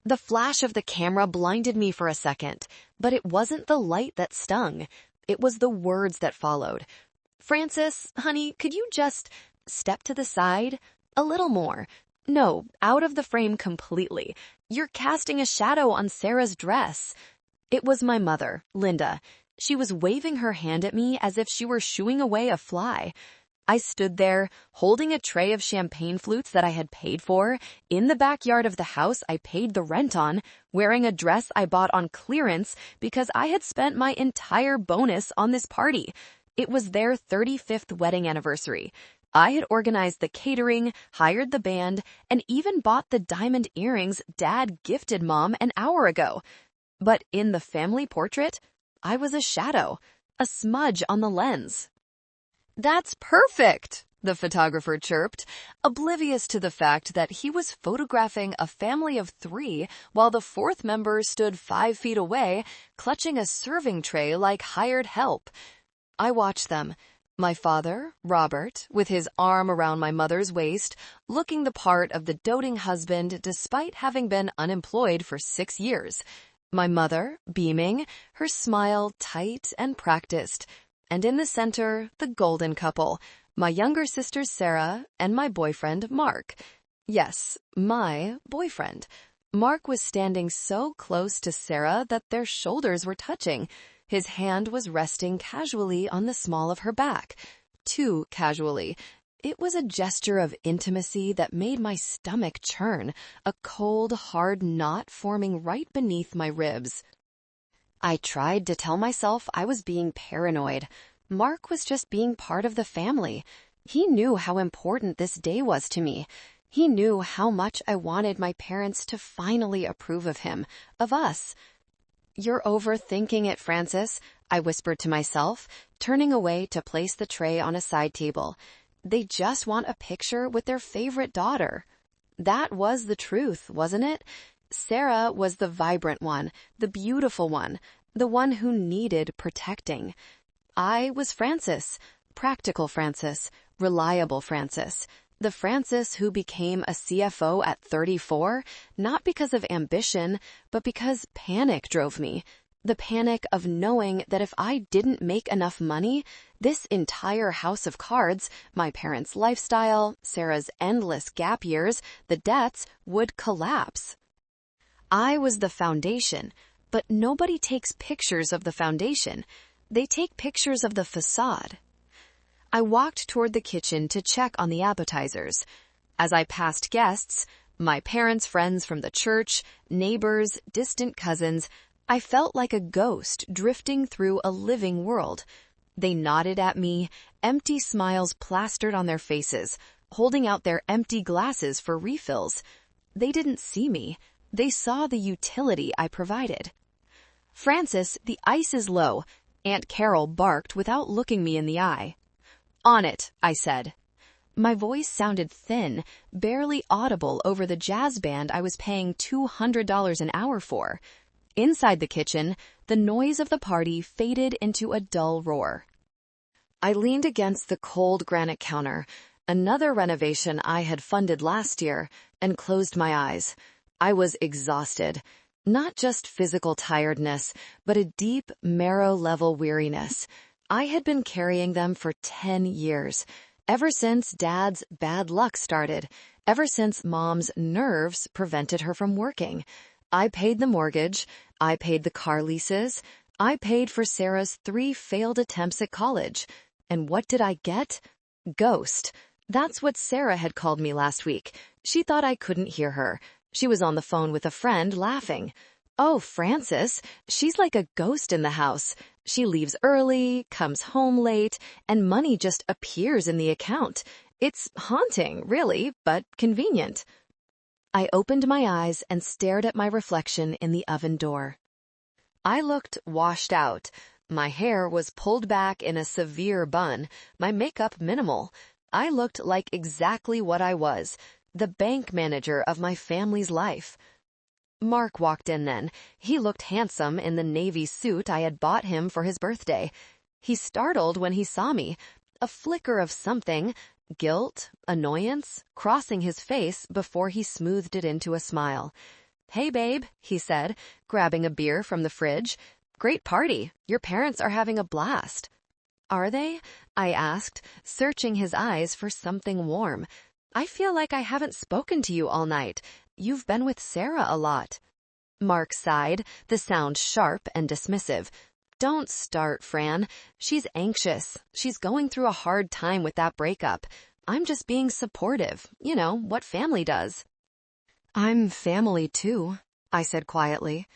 The flash of the camera blinded me for a second, but it wasn't the light that stung. It was the words that followed. "Francis, honey, could you just step to the side? A little more. No, out of the frame completely. You're casting a shadow on Sarah's dress." It was my mother, Linda. She was waving her hand at me as if she were shooing away a fly. I stood there, holding a tray of champagne flutes that I had paid for, in the backyard of the house I paid the rent on, wearing a dress I bought on clearance because I had spent my entire bonus on this party. It was their 35th wedding anniversary. I had organized the catering, hired the band, and even bought the diamond earrings Dad gifted Mom an hour ago. But in the family portrait, I was a shadow, a smudge on the lens. "That's perfect," the photographer chirped, oblivious to the fact that he was photographing a family of 3 while the 4th member stood 5 feet away, clutching a serving tray like hired help. I watched them. My father, Robert, with his arm around my mother's waist, looking the part of the doting husband despite having been unemployed for 6 years. My mother, beaming, her smile tight and practiced. And in the center, the golden couple, my younger sister Sarah and my boyfriend Mark. Yes, my boyfriend. Mark was standing so close to Sarah that their shoulders were touching. His hand was resting casually on the small of her back. Too casually. It was a gesture of intimacy that made my stomach churn, a cold, hard knot forming right beneath my ribs. I tried to tell myself I was being paranoid. Mark was just being part of the family. He knew how important this day was to me. He knew how much I wanted my parents to finally approve of him, of us. "You're overthinking it, Francis," I whispered to myself, turning away to place the tray on a side table. They just want a picture with their favorite daughter. That was the truth, wasn't it? Sarah was the vibrant one, the beautiful one, the one who needed protecting. I was Francis, practical Francis, reliable Francis, the Francis who became a CFO at 34, not because of ambition, but because panic drove me. The panic of knowing that if I didn't make enough money, this entire house of cards, my parents' lifestyle, Sarah's endless gap years, the debts, would collapse. I was the foundation, but nobody takes pictures of the foundation. They take pictures of the facade. I walked toward the kitchen to check on the appetizers. As I passed guests, my parents' friends from the church, neighbors, distant cousins, I felt like a ghost drifting through a living world. They nodded at me, empty smiles plastered on their faces, holding out their empty glasses for refills. They didn't see me. They saw the utility I provided. "Francis, the ice is low," Aunt Carol barked without looking me in the eye. "On it," I said. My voice sounded thin, barely audible over the jazz band I was paying $200 an hour for. Inside the kitchen, the noise of the party faded into a dull roar. I leaned against the cold granite counter, another renovation I had funded last year, and closed my eyes. I was exhausted. Not just physical tiredness, but a deep, marrow-level weariness. I had been carrying them for 10 years, ever since Dad's bad luck started, ever since Mom's nerves prevented her from working. I paid the mortgage, I paid the car leases, I paid for Sarah's 3 failed attempts at college. And what did I get? Ghost. That's what Sarah had called me last week. She thought I couldn't hear her. She was on the phone with a friend, laughing. "Oh, Francis, she's like a ghost in the house. She leaves early, comes home late, and money just appears in the account. It's haunting, really, but convenient." I opened my eyes and stared at my reflection in the oven door. I looked washed out. My hair was pulled back in a severe bun, my makeup minimal. I looked like exactly what I was, the bank manager of my family's life. Mark walked in then. He looked handsome in the navy suit I had bought him for his birthday. He startled when he saw me, a flicker of something, guilt, annoyance, crossing his face before he smoothed it into a smile. "Hey, babe," he said, grabbing a beer from the fridge. "Great party. Your parents are having a blast." "Are they?" I asked, searching his eyes for something warm. "I feel like I haven't spoken to you all night. You've been with Sarah a lot." Mark sighed, the sound sharp and dismissive. "Don't start, Fran. She's anxious. She's going through a hard time with that breakup. I'm just being supportive. You know, what family does." "I'm family too," I said quietly.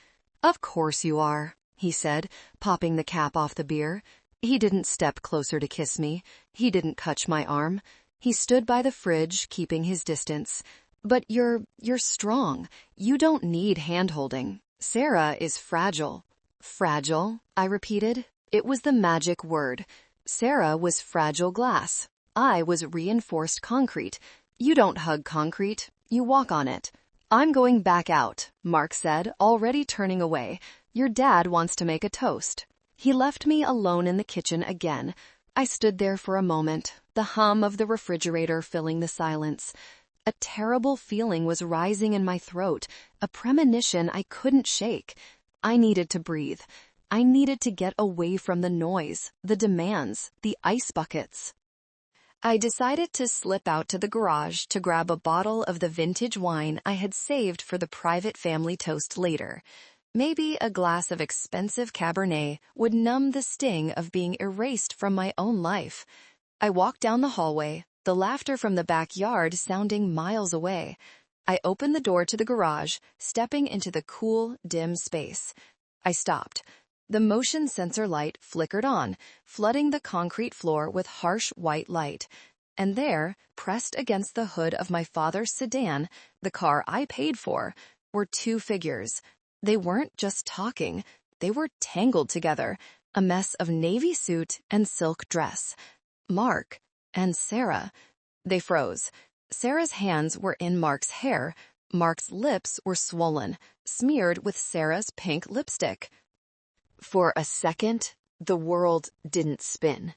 "Of course you are," he said, popping the cap off the beer. He didn't step closer to kiss me. He didn't touch my arm. He stood by the fridge, keeping his distance. "But you're strong. You don't need hand-holding. Sarah is fragile." "Fragile," I repeated. It was the magic word. Sarah was fragile glass. I was reinforced concrete. You don't hug concrete. You walk on it. "I'm going back out," Mark said, already turning away. "Your dad wants to make a toast." He left me alone in the kitchen again. I stood there for a moment, the hum of the refrigerator filling the silence. A terrible feeling was rising in my throat, a premonition I couldn't shake. I needed to breathe. I needed to get away from the noise, the demands, the ice buckets. I decided to slip out to the garage to grab a bottle of the vintage wine I had saved for the private family toast later. Maybe a glass of expensive Cabernet would numb the sting of being erased from my own life. I walked down the hallway, the laughter from the backyard sounding miles away. I opened the door to the garage, stepping into the cool, dim space. I stopped. The motion sensor light flickered on, flooding the concrete floor with harsh white light. And there, pressed against the hood of my father's sedan, the car I paid for, were two figures. They weren't just talking. They were tangled together, a mess of navy suit and silk dress. Mark and Sarah. They froze. Sarah's hands were in Mark's hair. Mark's lips were swollen, smeared with Sarah's pink lipstick. For a second, the world didn't spin.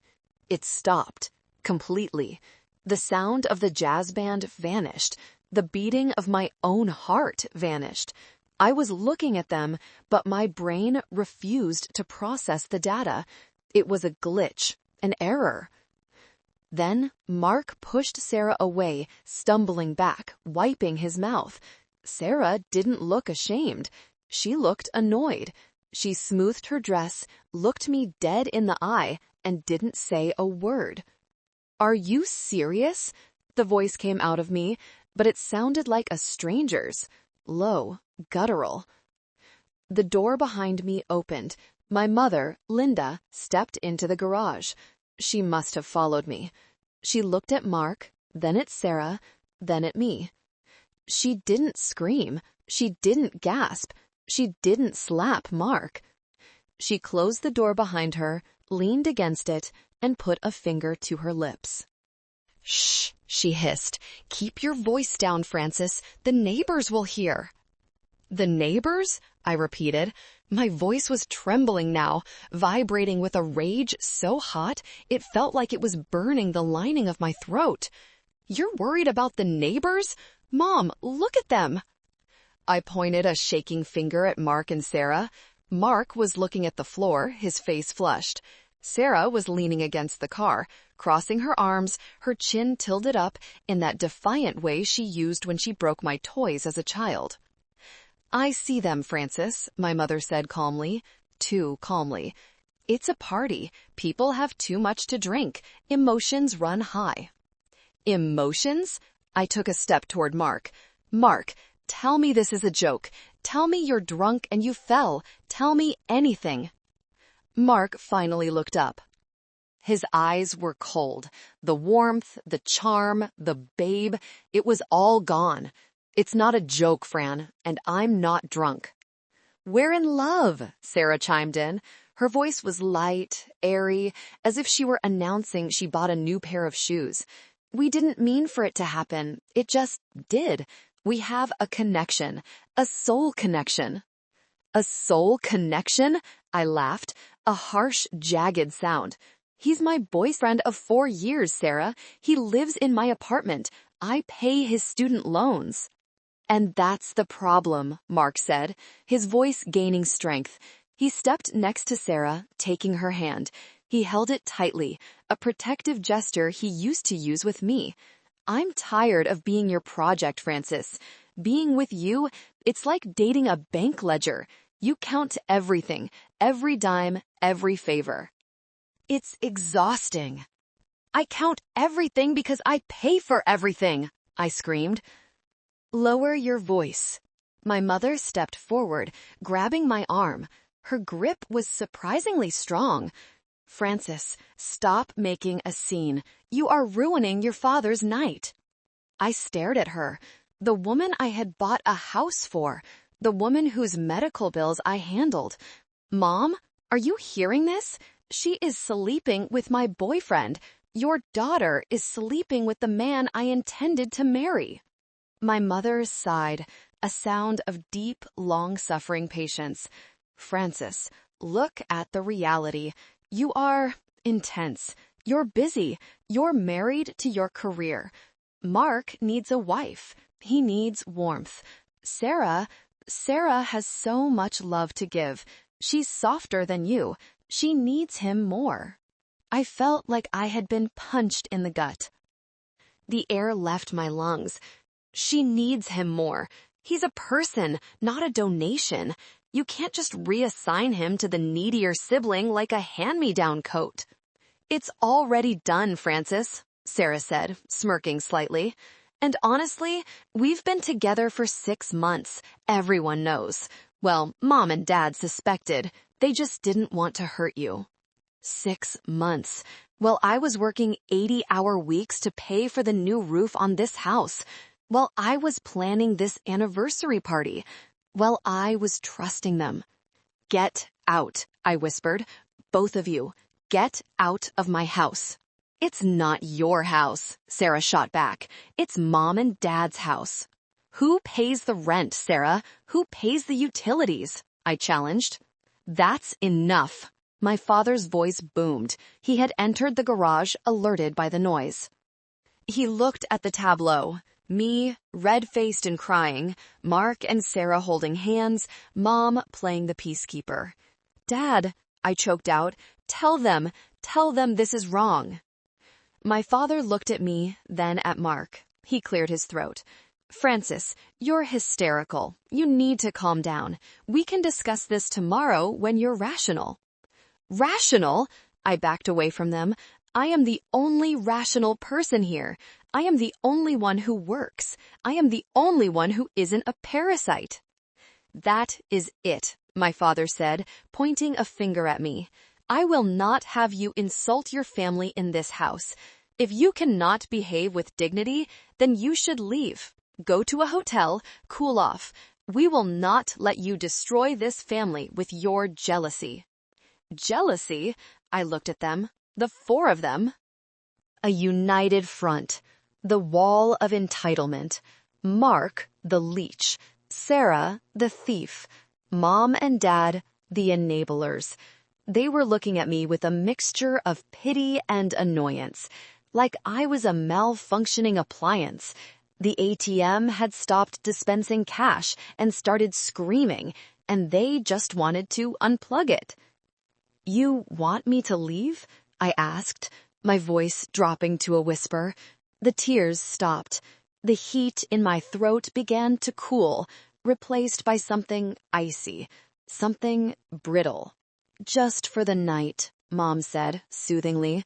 It stopped, completely. The sound of the jazz band vanished. The beating of my own heart vanished. I was looking at them, but my brain refused to process the data. It was a glitch, an error. Then Mark pushed Sarah away, stumbling back, wiping his mouth. Sarah didn't look ashamed. She looked annoyed. She smoothed her dress, looked me dead in the eye, and didn't say a word. "Are you serious?" The voice came out of me, but it sounded like a stranger's. Low, guttural. The door behind me opened. My mother, Linda, stepped into the garage. She must have followed me. She looked at Mark, then at Sarah, then at me. She didn't scream. She didn't gasp. She didn't slap Mark. She closed the door behind her, leaned against it, and put a finger to her lips. "Shh," she hissed. "Keep your voice down, Francis. The neighbors will hear." "The neighbors?" I repeated. My voice was trembling now, vibrating with a rage so hot it felt like it was burning the lining of my throat. "You're worried about the neighbors? Mom, look at them." I pointed a shaking finger at Mark and Sarah. Mark was looking at the floor, his face flushed. Sarah was leaning against the car, crossing her arms, her chin tilted up in that defiant way she used when she broke my toys as a child. "I see them, Francis," my mother said calmly, too calmly. "It's a party. People have too much to drink. Emotions run high." "Emotions?" I took a step toward Mark. "Mark, tell me this is a joke. Tell me you're drunk and you fell. Tell me anything." Mark finally looked up. His eyes were cold. The warmth, the charm, the babe, it was all gone. "It's not a joke, Fran, and I'm not drunk." "We're in love," Sarah chimed in. Her voice was light, airy, as if she were announcing she bought a new pair of shoes. "We didn't mean for it to happen. It just did. We have a connection, a soul connection." "A soul connection?" I laughed, a harsh, jagged sound. "He's my boyfriend of 4 years, Sarah. He lives in my apartment. I pay his student loans." And that's the problem, Mark said, his voice gaining strength. He stepped next to Sarah, taking her hand. He held it tightly, a protective gesture he used to use with me. I'm tired of being your project, Francis. Being with you, it's like dating a bank ledger. You count everything, every dime, every favor. It's exhausting. I count everything because I pay for everything, I screamed. Lower your voice. My mother stepped forward, grabbing my arm. Her grip was surprisingly strong. Francis, stop making a scene. You are ruining your father's night. I stared at her. The woman I had bought a house for. The woman whose medical bills I handled. Mom, are you hearing this? She is sleeping with my boyfriend. Your daughter is sleeping with the man I intended to marry. My mother sighed, a sound of deep, long-suffering patience. Francis, look at the reality. You are intense. You're busy. You're married to your career. Mark needs a wife. He needs warmth. Sarah has so much love to give. She's softer than you. She needs him more. I felt like I had been punched in the gut. The air left my lungs. She needs him more. He's a person, not a donation. You can't just reassign him to the needier sibling like a hand-me-down coat. It's already done, Francis, Sarah said, smirking slightly. And honestly, we've been together for 6 months. Everyone knows. Well, Mom and Dad suspected. They just didn't want to hurt you. 6 months. Well, I was working 80-hour weeks to pay for the new roof on this house. Well, I was planning this anniversary party. Well, I was trusting them. Get out, I whispered. Both of you, get out of my house. It's not your house, Sarah shot back. It's Mom and Dad's house. Who pays the rent, Sarah? Who pays the utilities? I challenged. That's enough. My father's voice boomed. He had entered the garage, alerted by the noise. He looked at the tableau. Me, red-faced and crying, Mark and Sarah holding hands, Mom playing the peacekeeper. Dad, I choked out, tell them this is wrong. My father looked at me, then at Mark. He cleared his throat. Francis, you're hysterical. You need to calm down. We can discuss this tomorrow when you're rational. Rational? I backed away from them. I am the only rational person here. I am the only one who works. I am the only one who isn't a parasite. That is it, my father said, pointing a finger at me. I will not have you insult your family in this house. If you cannot behave with dignity, then you should leave. Go to a hotel, cool off. We will not let you destroy this family with your jealousy. Jealousy? I looked at them. The 4 of them. A united front. The wall of entitlement. Mark, the leech. Sarah, the thief. Mom and Dad, the enablers. They were looking at me with a mixture of pity and annoyance, like I was a malfunctioning appliance. The ATM had stopped dispensing cash and started screaming, and they just wanted to unplug it. You want me to leave? I asked, my voice dropping to a whisper. The tears stopped. The heat in my throat began to cool, replaced by something icy, something brittle. Just for the night, Mom said, soothingly.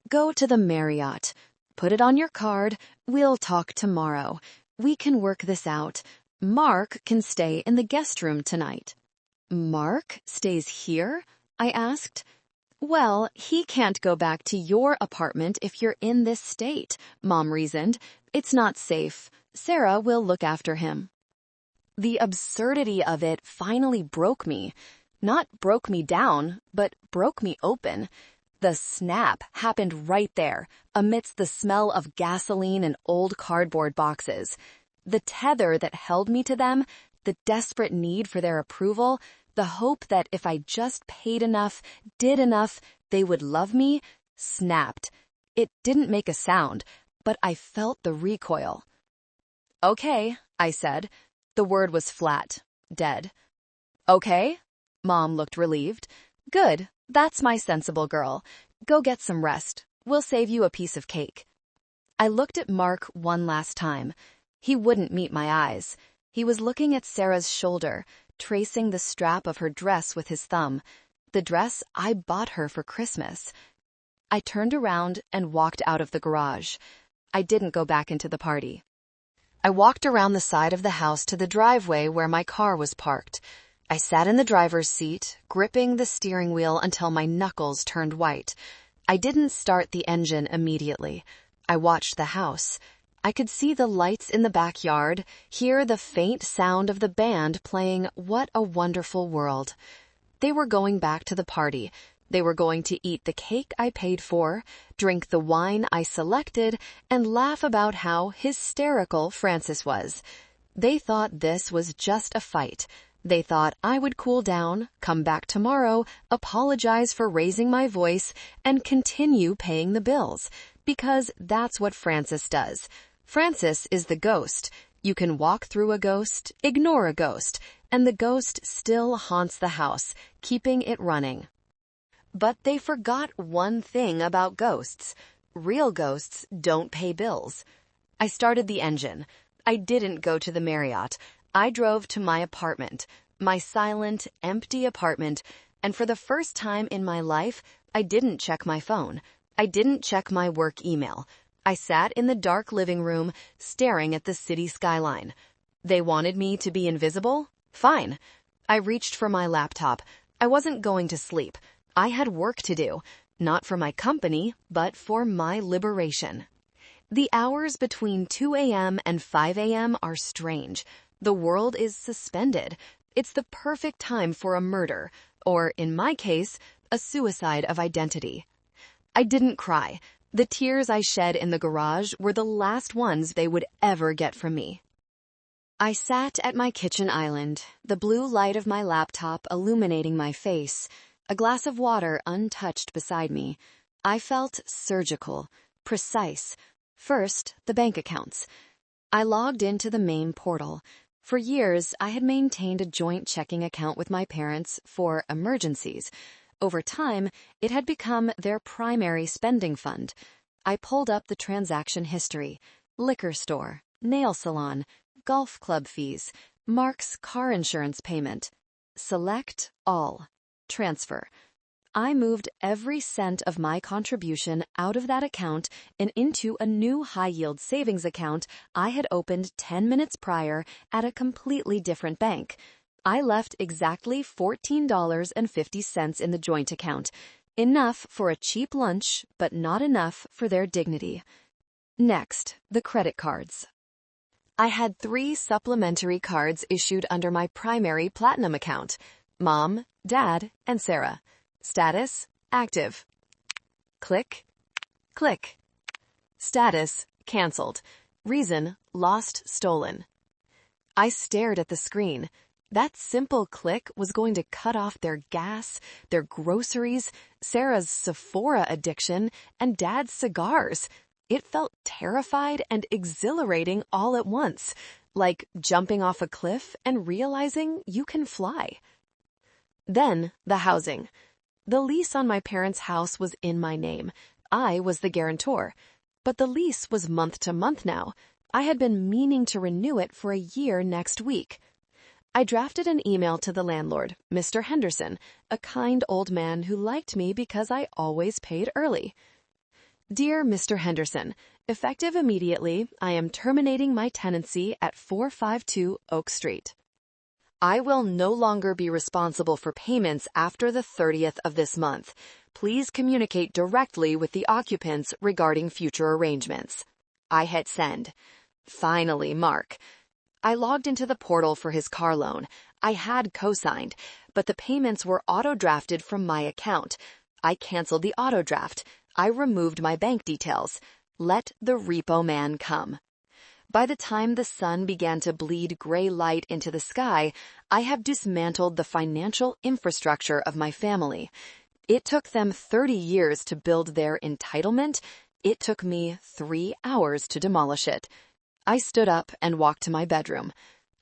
Go to the Marriott. Put it on your card. We'll talk tomorrow. We can work this out. Mark can stay in the guest room tonight. Mark stays here? I asked. Well, he can't go back to your apartment if you're in this state, Mom reasoned. It's not safe. Sarah will look after him. The absurdity of it finally broke me. Not broke me down, but broke me open. The snap happened right there, amidst the smell of gasoline and old cardboard boxes. The tether that held me to them, the desperate need for their approval, the hope that if I just paid enough, did enough, they would love me, snapped. It didn't make a sound, but I felt the recoil. Okay, I said. The word was flat, dead. Okay? Mom looked relieved. Good, that's my sensible girl. Go get some rest. We'll save you a piece of cake. I looked at Mark one last time. He wouldn't meet my eyes. He was looking at Sarah's shoulder, tracing the strap of her dress with his thumb. The dress I bought her for Christmas. I turned around and walked out of the garage. I didn't go back into the party. I walked around the side of the house to the driveway where my car was parked. I sat in the driver's seat, gripping the steering wheel until my knuckles turned white. I didn't start the engine immediately. I watched the house. I could see the lights in the backyard, hear the faint sound of the band playing What a Wonderful World. They were going back to the party. They were going to eat the cake I paid for, drink the wine I selected, and laugh about how hysterical Francis was. They thought this was just a fight. They thought I would cool down, come back tomorrow, apologize for raising my voice, and continue paying the bills. Because that's what Francis does. Francis is the ghost. You can walk through a ghost, ignore a ghost, and the ghost still haunts the house, keeping it running. But they forgot one thing about ghosts. Real ghosts don't pay bills. I started the engine. I didn't go to the Marriott. I drove to my apartment, my silent, empty apartment, and for the first time in my life, I didn't check my phone. I didn't check my work email. I sat in the dark living room, staring at the city skyline. They wanted me to be invisible? Fine. I reached for my laptop. I wasn't going to sleep. I had work to do, not for my company, but for my liberation. The hours between 2 a.m. and 5 a.m. are strange. The world is suspended. It's the perfect time for a murder, or in my case, a suicide of identity. I didn't cry. The tears I shed in the garage were the last ones they would ever get from me. I sat at my kitchen island, the blue light of my laptop illuminating my face, a glass of water untouched beside me. I felt surgical, precise. First, the bank accounts. I logged into the main portal. For years, I had maintained a joint checking account with my parents for emergencies. Over time, it had become their primary spending fund. I pulled up the transaction history: liquor store, nail salon, golf club fees, Mark's car insurance payment. Select all. Transfer. I moved every cent of my contribution out of that account and into a new high-yield savings account I had opened 10 minutes prior at a completely different bank. I left exactly $14.50 in the joint account, enough for a cheap lunch, but not enough for their dignity. Next, the credit cards. I had 3 supplementary cards issued under my primary platinum account: Mom, Dad, and Sarah. Status: active. Click. Click. Status: canceled. Reason: lost, stolen. I stared at the screen. That simple click was going to cut off their gas, their groceries, Sarah's Sephora addiction, and Dad's cigars. It felt terrified and exhilarating all at once, like jumping off a cliff and realizing you can fly. Then, the housing. The lease on my parents' house was in my name. I was the guarantor. But the lease was month to month now. I had been meaning to renew it for a year next week. I drafted an email to the landlord, Mr. Henderson, a kind old man who liked me because I always paid early. Dear Mr. Henderson, effective immediately, I am terminating my tenancy at 452 Oak Street. I will no longer be responsible for payments after the 30th of this month. Please communicate directly with the occupants regarding future arrangements. I hit send. Finally, Mark. I logged into the portal for his car loan. I had co-signed, but the payments were auto-drafted from my account. I canceled the auto-draft. I removed my bank details. Let the repo man come. By the time the sun began to bleed gray light into the sky, I have dismantled the financial infrastructure of my family. It took them 30 years to build their entitlement. It took me 3 hours to demolish it. I stood up and walked to my bedroom.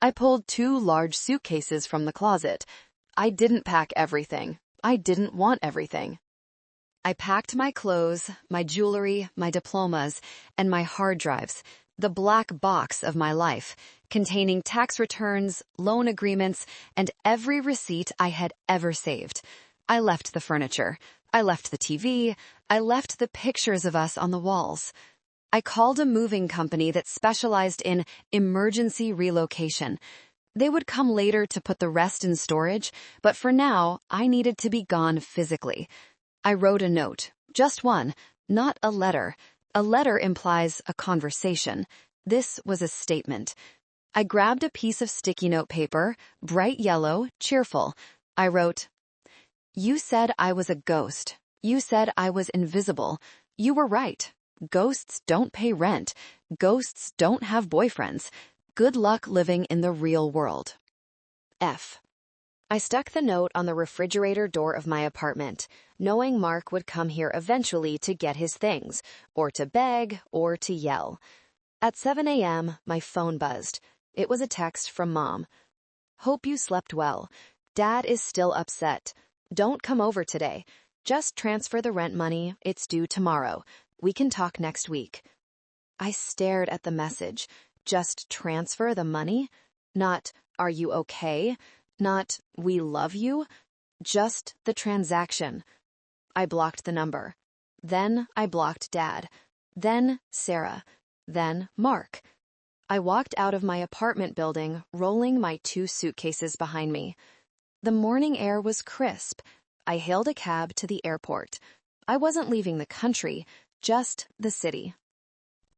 I pulled 2 large suitcases from the closet. I didn't pack everything. I didn't want everything. I packed my clothes, my jewelry, my diplomas, and my hard drives, the black box of my life, containing tax returns, loan agreements, and every receipt I had ever saved. I left the furniture. I left the TV. I left the pictures of us on the walls. I called a moving company that specialized in emergency relocation. They would come later to put the rest in storage, but for now, I needed to be gone physically. I wrote a note, just one, not a letter. A letter implies a conversation. This was a statement. I grabbed a piece of sticky note paper, bright yellow, cheerful. I wrote, "You said I was a ghost. You said I was invisible. You were right. Ghosts don't pay rent. Ghosts don't have boyfriends. Good luck living in the real world. F." I stuck the note on the refrigerator door of my apartment, knowing Mark would come here eventually to get his things, or to beg, or to yell. At 7 a.m., my phone buzzed. It was a text from Mom. "Hope you slept well. Dad is still upset. Don't come over today. Just transfer the rent money. It's due tomorrow. We can talk next week." I stared at the message. Just transfer the money? Not, "Are you okay?" Not, "We love you." Just the transaction. I blocked the number. Then I blocked Dad. Then Sarah. Then Mark. I walked out of my apartment building, rolling my 2 suitcases behind me. The morning air was crisp. I hailed a cab to the airport. I wasn't leaving the country, just the city.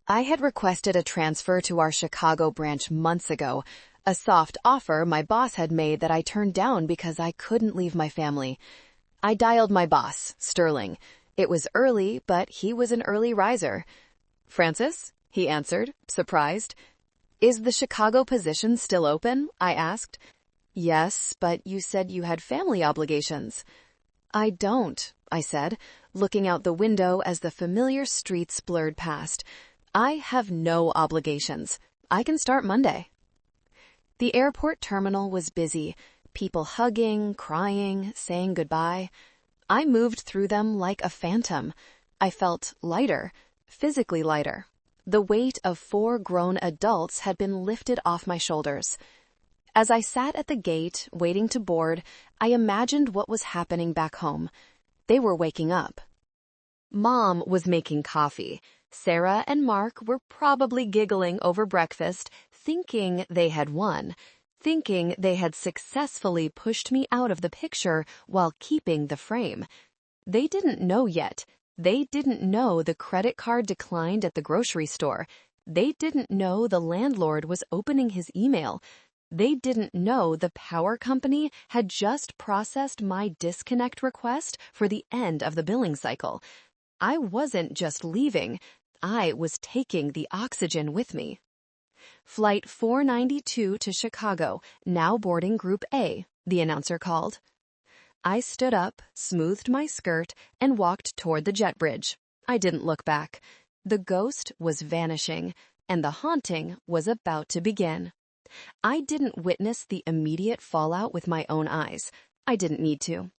I had requested a transfer to our Chicago branch months ago, a soft offer my boss had made that I turned down because I couldn't leave my family. I dialed my boss, Sterling. It was early, but he was an early riser. "Francis?" he answered, surprised. "Is the Chicago position still open?" I asked. "Yes, but you said you had family obligations." "I don't," I said, looking out the window as the familiar streets blurred past. "I have no obligations. I can start Monday." The airport terminal was busy, people hugging, crying, saying goodbye. I moved through them like a phantom. I felt lighter, physically lighter. The weight of 4 grown adults had been lifted off my shoulders. As I sat at the gate, waiting to board, I imagined what was happening back home. They were waking up. Mom was making coffee. Sarah and Mark were probably giggling over breakfast, thinking they had won, thinking they had successfully pushed me out of the picture while keeping the frame. They didn't know yet. They didn't know the credit card declined at the grocery store. They didn't know the landlord was opening his email. They didn't know the power company had just processed my disconnect request for the end of the billing cycle. I wasn't just leaving. I was taking the oxygen with me. "Flight 492 to Chicago, now boarding Group A," the announcer called. I stood up, smoothed my skirt, and walked toward the jet bridge. I didn't look back. The ghost was vanishing, and the haunting was about to begin. I didn't witness the immediate fallout with my own eyes. I didn't need to.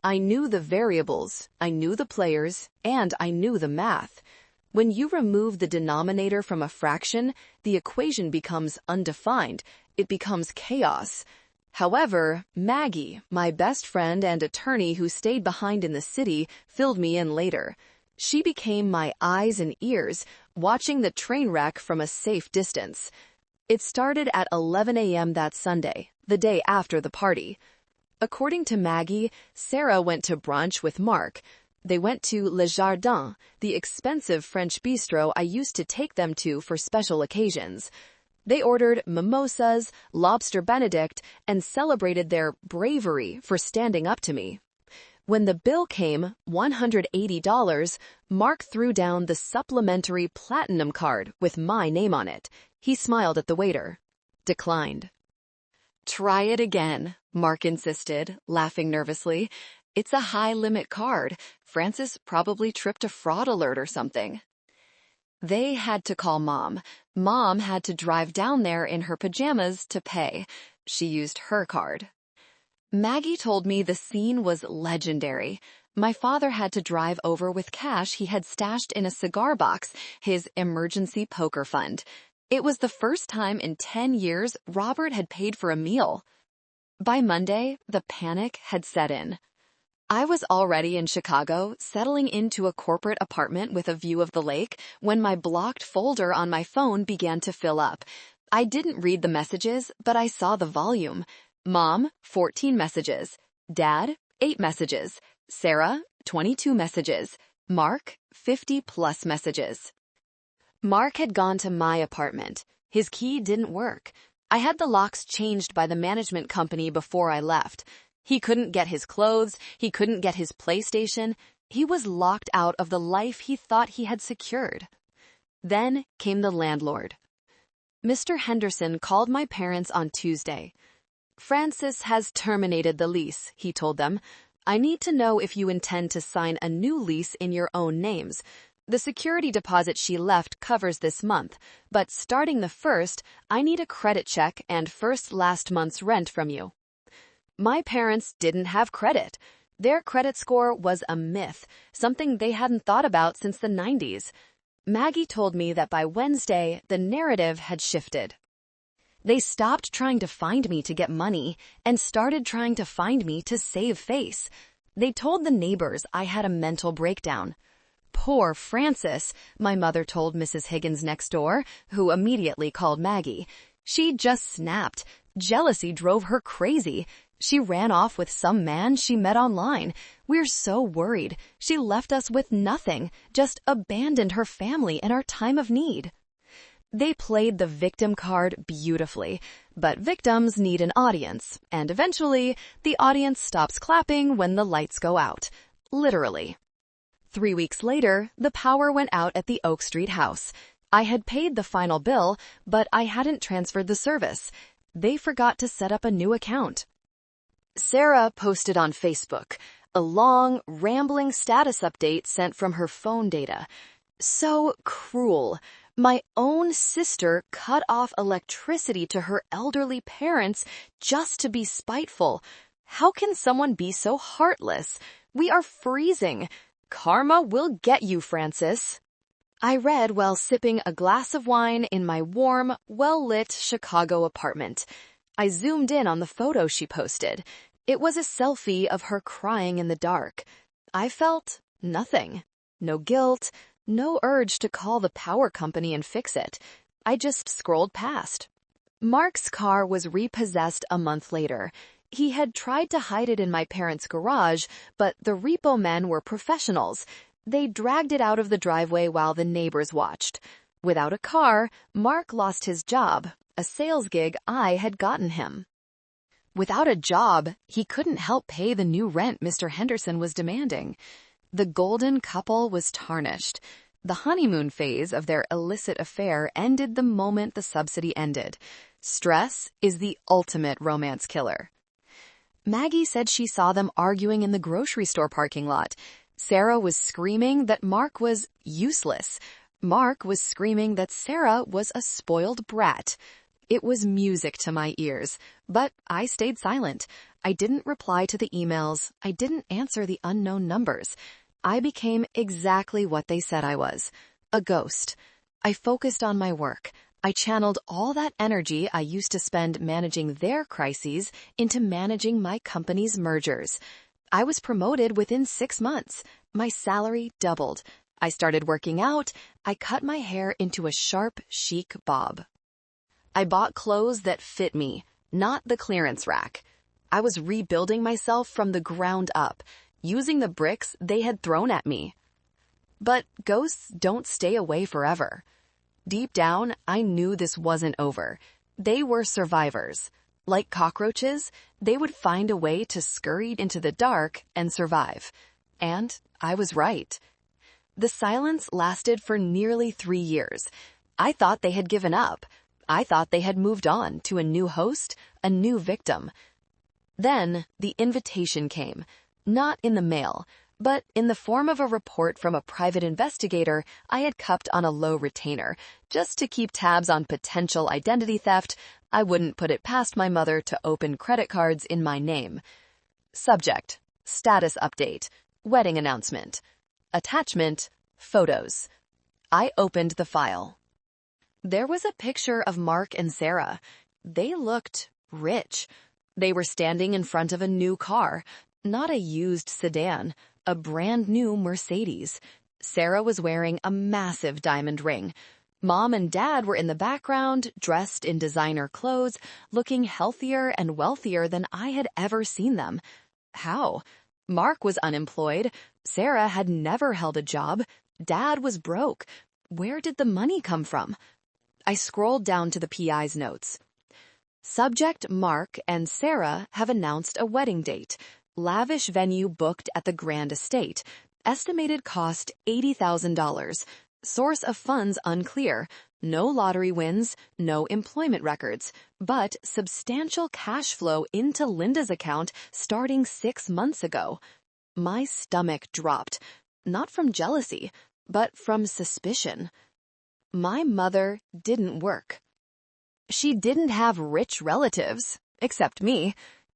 I knew the variables, I knew the players, and I knew the math. When you remove the denominator from a fraction, the equation becomes undefined. It becomes chaos. However, Maggie, my best friend and attorney who stayed behind in the city, filled me in later. She became my eyes and ears, watching the train wreck from a safe distance. It started at 11 a.m. that Sunday, the day after the party. According to Maggie, Sarah went to brunch with Mark. They went to Le Jardin, the expensive French bistro I used to take them to for special occasions. They ordered mimosas, lobster benedict, and celebrated their bravery for standing up to me. When the bill came, $180, Mark threw down the supplementary platinum card with my name on it. He smiled at the waiter. Declined. "Try it again," Mark insisted, laughing nervously. "It's a high-limit card. Francis probably tripped a fraud alert or something." They had to call Mom. Mom had to drive down there in her pajamas to pay. She used her card. Maggie told me the scene was legendary. My father had to drive over with cash he had stashed in a cigar box, his emergency poker fund. It was the first time in 10 years Robert had paid for a meal. By Monday, the panic had set in. I was already in Chicago, settling into a corporate apartment with a view of the lake, when my blocked folder on my phone began to fill up. I didn't read the messages, but I saw the volume. Mom, 14 messages. Dad, 8 messages. Sarah, 22 messages. Mark, 50+ messages. Mark had gone to my apartment. His key didn't work. I had the locks changed by the management company before I left. He couldn't get his clothes, he couldn't get his PlayStation. He was locked out of the life he thought he had secured. Then came the landlord. Mr. Henderson called my parents on Tuesday. "Francis has terminated the lease," he told them. "I need to know if you intend to sign a new lease in your own names. The security deposit she left covers this month, but starting the 1st, I need a credit check and last month's rent from you." My parents didn't have credit. Their credit score was a myth, something they hadn't thought about since the 90s. Maggie told me that by Wednesday, the narrative had shifted. They stopped trying to find me to get money and started trying to find me to save face. They told the neighbors I had a mental breakdown. "Poor Frances," my mother told Mrs. Higgins next door, who immediately called Maggie. "She just snapped. Jealousy drove her crazy. She ran off with some man she met online. We're so worried. She left us with nothing, just abandoned her family in our time of need." They played the victim card beautifully, but victims need an audience, and eventually, the audience stops clapping when the lights go out. Literally. 3 weeks later, the power went out at the Oak Street house. I had paid the final bill, but I hadn't transferred the service. They forgot to set up a new account. Sarah posted on Facebook, a long, rambling status update sent from her phone data. So cruel. My own sister cut off electricity to her elderly parents just to be spiteful. How can someone be so heartless? We are freezing. Karma will get you, Francis. I read while sipping a glass of wine in my warm, well-lit Chicago apartment. I zoomed in on the photo she posted. It was a selfie of her crying in the dark. I felt nothing. No guilt, no urge to call the power company and fix it. I just scrolled past. Mark's car was repossessed a month later. He had tried to hide it in my parents' garage, but the repo men were professionals. They dragged it out of the driveway while the neighbors watched. Without a car, Mark lost his job, a sales gig I had gotten him. Without a job, he couldn't help pay the new rent Mr. Henderson was demanding. The golden couple was tarnished. The honeymoon phase of their illicit affair ended the moment the subsidy ended. Stress is the ultimate romance killer. Maggie said she saw them arguing in the grocery store parking lot. Sarah was screaming that Mark was useless. Mark was screaming that Sarah was a spoiled brat. It was music to my ears, but I stayed silent. I didn't reply to the emails. I didn't answer the unknown numbers. I became exactly what they said I was, a ghost. I focused on my work. I channeled all that energy I used to spend managing their crises into managing my company's mergers. I was promoted within 6 months. My salary doubled. I started working out. I cut my hair into a sharp, chic bob. I bought clothes that fit me, not the clearance rack. I was rebuilding myself from the ground up, using the bricks they had thrown at me. But ghosts don't stay away forever. Deep down, I knew this wasn't over. They were survivors. Like cockroaches, they would find a way to scurry into the dark and survive. And I was right. The silence lasted for nearly 3 years. I thought they had given up. I thought they had moved on to a new host, a new victim. Then the invitation came, not in the mail. But in the form of a report from a private investigator, I had cupped on a low retainer. Just to keep tabs on potential identity theft, I wouldn't put it past my mother to open credit cards in my name. Subject: status update, wedding announcement. Attachment: photos. I opened the file. There was a picture of Mark and Sarah. They looked rich. They were standing in front of a new car, not a used sedan, a brand new Mercedes. Sarah was wearing a massive diamond ring. Mom and Dad were in the background, dressed in designer clothes, looking healthier and wealthier than I had ever seen them. How? Mark was unemployed. Sarah had never held a job. Dad was broke. Where did the money come from? I scrolled down to the PI's notes. Subject: Mark and Sarah have announced a wedding date. Lavish venue booked at the Grand Estate. Estimated cost $80,000. Source of funds unclear. No lottery wins, no employment records, but substantial cash flow into Linda's account starting 6 months ago. My stomach dropped, not from jealousy, but from suspicion. My mother didn't work. She didn't have rich relatives, except me.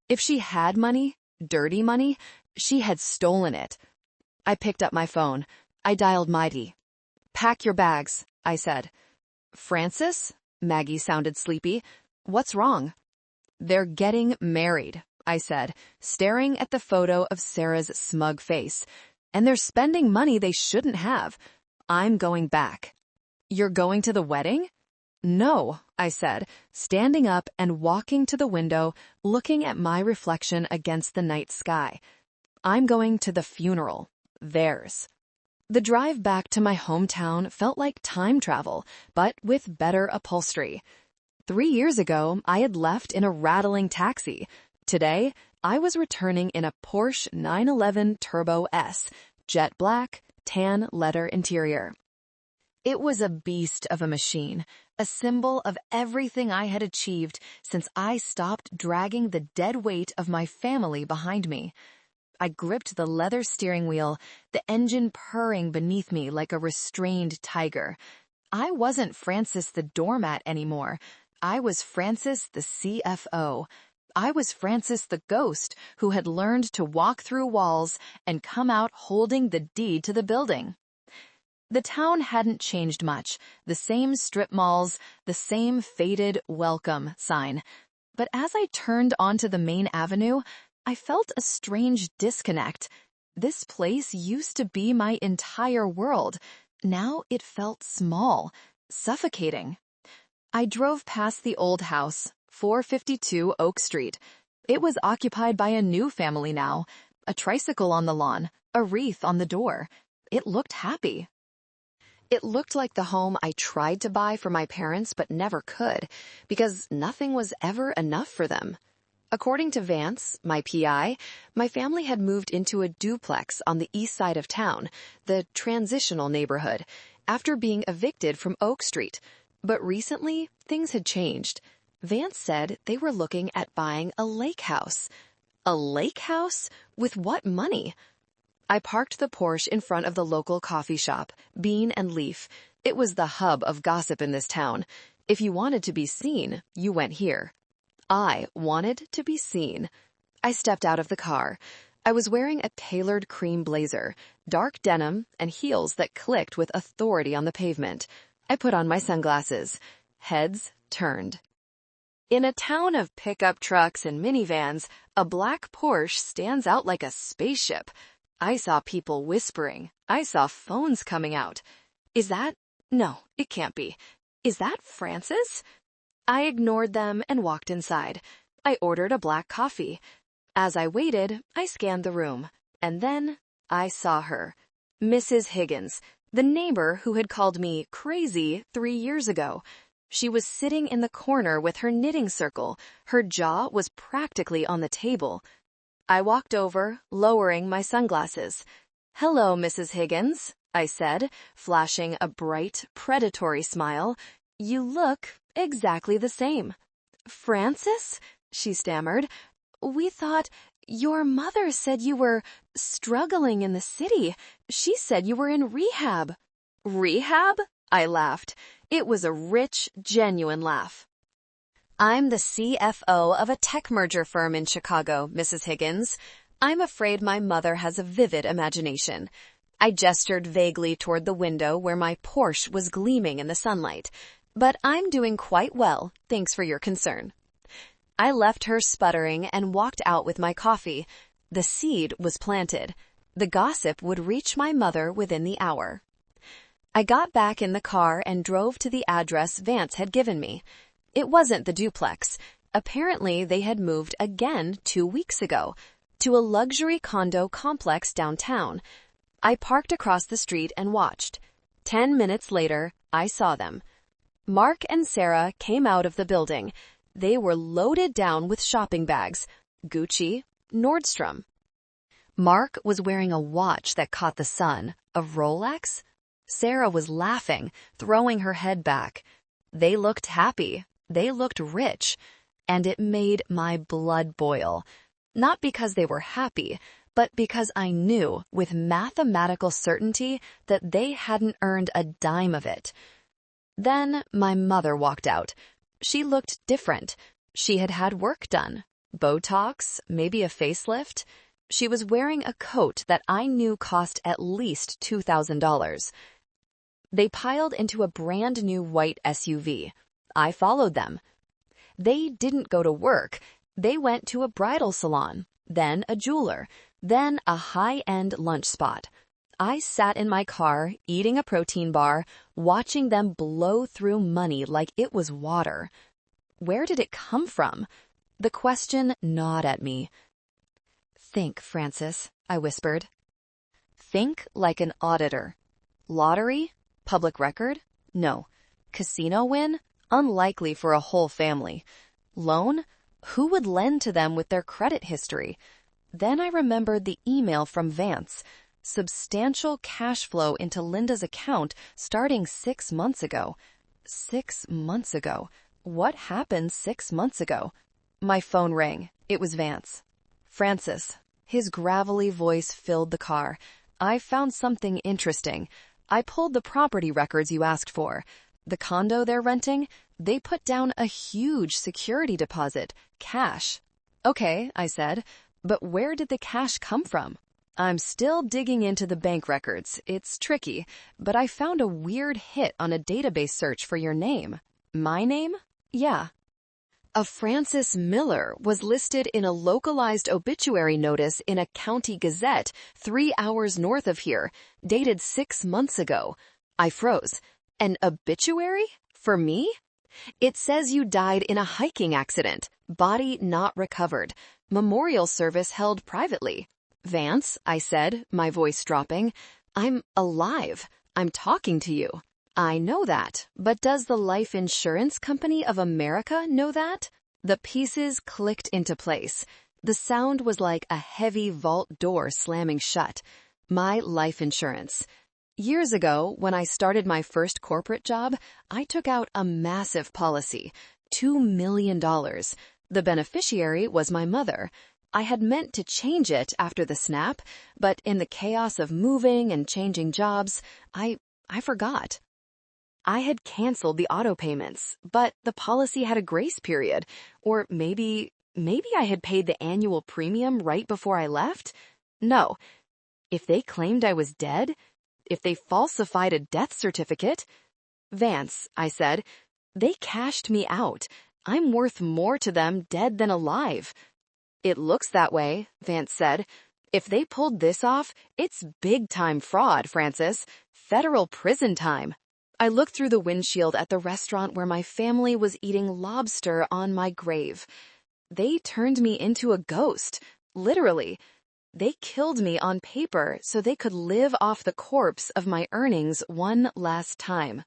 If she had money, dirty money, she had stolen it. I picked up my phone. I dialed Mighty. "Pack your bags," I said. "Francis?" Maggie sounded sleepy. "What's wrong?" "They're getting married," I said, staring at the photo of Sarah's smug face. "And they're spending money they shouldn't have. I'm going back." "You're going to the wedding?" "No," I said, standing up and walking to the window, looking at my reflection against the night sky. "I'm going to the funeral. Theirs." The drive back to my hometown felt like time travel, but with better upholstery. 3 years ago, I had left in a rattling taxi. Today, I was returning in a Porsche 911 Turbo S, jet black, tan leather interior. It was a beast of a machine, a symbol of everything I had achieved since I stopped dragging the dead weight of my family behind me. I gripped the leather steering wheel, the engine purring beneath me like a restrained tiger. I wasn't Francis the doormat anymore. I was Francis the CFO. I was Francis the ghost who had learned to walk through walls and come out holding the deed to the building. The town hadn't changed much, the same strip malls, the same faded welcome sign. But as I turned onto the main avenue, I felt a strange disconnect. This place used to be my entire world. Now it felt small, suffocating. I drove past the old house, 452 Oak Street. It was occupied by a new family now, a tricycle on the lawn, a wreath on the door. It looked happy. It looked like the home I tried to buy for my parents but never could, because nothing was ever enough for them. According to Vance, my PI, my family had moved into a duplex on the east side of town, the transitional neighborhood, after being evicted from Oak Street. But recently, things had changed. Vance said they were looking at buying a lake house. A lake house? With what money? I parked the Porsche in front of the local coffee shop, Bean and Leaf. It was the hub of gossip in this town. If you wanted to be seen, you went here. I wanted to be seen. I stepped out of the car. I was wearing a tailored cream blazer, dark denim, and heels that clicked with authority on the pavement. I put on my sunglasses. Heads turned. In a town of pickup trucks and minivans, a black Porsche stands out like a spaceship. I saw people whispering. I saw phones coming out. Is that? No, it can't be. Is that Francis? I ignored them and walked inside. I ordered a black coffee. As I waited, I scanned the room. And then I saw her. Mrs. Higgins, the neighbor who had called me crazy 3 years ago. She was sitting in the corner with her knitting circle. Her jaw was practically on the table. I walked over, lowering my sunglasses. "Hello, Mrs. Higgins," I said, flashing a bright, predatory smile. "You look exactly the same." "Francis?" she stammered. "We thought Your mother said you were struggling in the city. She said you were in rehab. Rehab? I laughed. It was a rich, genuine laugh. I'm the CFO of a tech merger firm in Chicago, Mrs. Higgins. I'm afraid my mother has a vivid imagination. I gestured vaguely toward the window where my Porsche was gleaming in the sunlight. But I'm doing quite well, thanks for your concern. I left her sputtering and walked out with my coffee. The seed was planted. The gossip would reach my mother within the hour. I got back in the car and drove to the address Vance had given me. It wasn't the duplex. Apparently, they had moved again 2 weeks ago to a luxury condo complex downtown. I parked across the street and watched. 10 minutes later, I saw them. Mark and Sarah came out of the building. They were loaded down with shopping bags. Gucci, Nordstrom. Mark was wearing a watch that caught the sun. A Rolex? Sarah was laughing, throwing her head back. They looked happy. They looked rich. And it made my blood boil. Not because they were happy, but because I knew with mathematical certainty that they hadn't earned a dime of it. Then my mother walked out. She looked different. She had had work done. Botox, maybe a facelift. She was wearing a coat that I knew cost at least $2,000. They piled into a brand new white SUV. I followed them. They didn't go to work. They went to a bridal salon, then a jeweler, then a high-end lunch spot. I sat in my car, eating a protein bar, watching them blow through money like it was water. Where did it come from? The question gnawed at me. Think, Francis, I whispered. Think like an auditor. Lottery? Public record? No. Casino win? Unlikely for a whole family. Loan? Who would lend to them with their credit history? Then I remembered the email from Vance. Substantial cash flow into Linda's account starting 6 months ago. 6 months ago. What happened 6 months ago? My phone rang. It was Vance. Francis. His gravelly voice filled the car. I found something interesting. I pulled the property records you asked for. The condo they're renting, they put down a huge security deposit, cash. Okay, I said, but where did the cash come from? I'm still digging into the bank records. It's tricky, but I found a weird hit on a database search for your name. My name? Yeah. A Francis Miller was listed in a localized obituary notice in a county gazette 3 hours north of here, dated 6 months ago. I froze. An obituary? For me? It says you died in a hiking accident, body not recovered, memorial service held privately. Vance, I said, my voice dropping, I'm alive. I'm talking to you. I know that, but does the Life Insurance Company of America know that? The pieces clicked into place. The sound was like a heavy vault door slamming shut. My life insurance. Years ago, when I started my first corporate job, I took out a massive policy, $2 million. The beneficiary was my mother. I had meant to change it after the snap, but in the chaos of moving and changing jobs, I forgot. I had canceled the auto payments, but the policy had a grace period, or maybe I had paid the annual premium right before I left? No. If they claimed I was dead? If they falsified a death certificate? Vance, I said, they cashed me out. I'm worth more to them dead than alive. It looks that way, Vance said. If they pulled this off, it's big-time fraud, Francis. Federal prison time. I looked through the windshield at the restaurant where my family was eating lobster on my grave. They turned me into a ghost, literally. They killed me on paper so they could live off the corpse of my earnings one last time.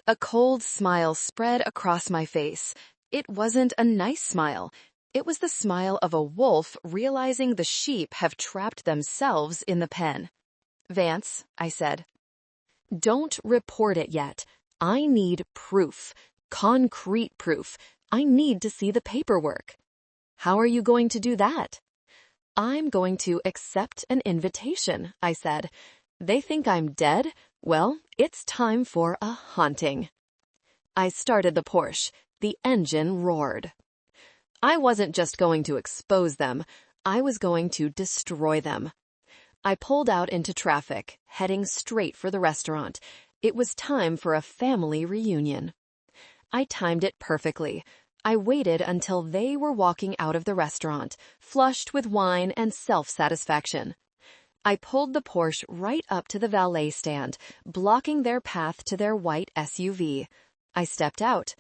A cold smile spread across my face. It wasn't a nice smile. It was the smile of a wolf realizing the sheep have trapped themselves in the pen. Vance, I said, don't report it yet. I need proof. Concrete proof. I need to see the paperwork. How are you going to do that? I'm going to accept an invitation, I said. They think I'm dead? Well, it's time for a haunting. I started the Porsche. The engine roared. I wasn't just going to expose them. I was going to destroy them. I pulled out into traffic, heading straight for the restaurant. It was time for a family reunion. I timed it perfectly. I waited until they were walking out of the restaurant, flushed with wine and self-satisfaction. I pulled the Porsche right up to the valet stand, blocking their path to their white SUV. I stepped out.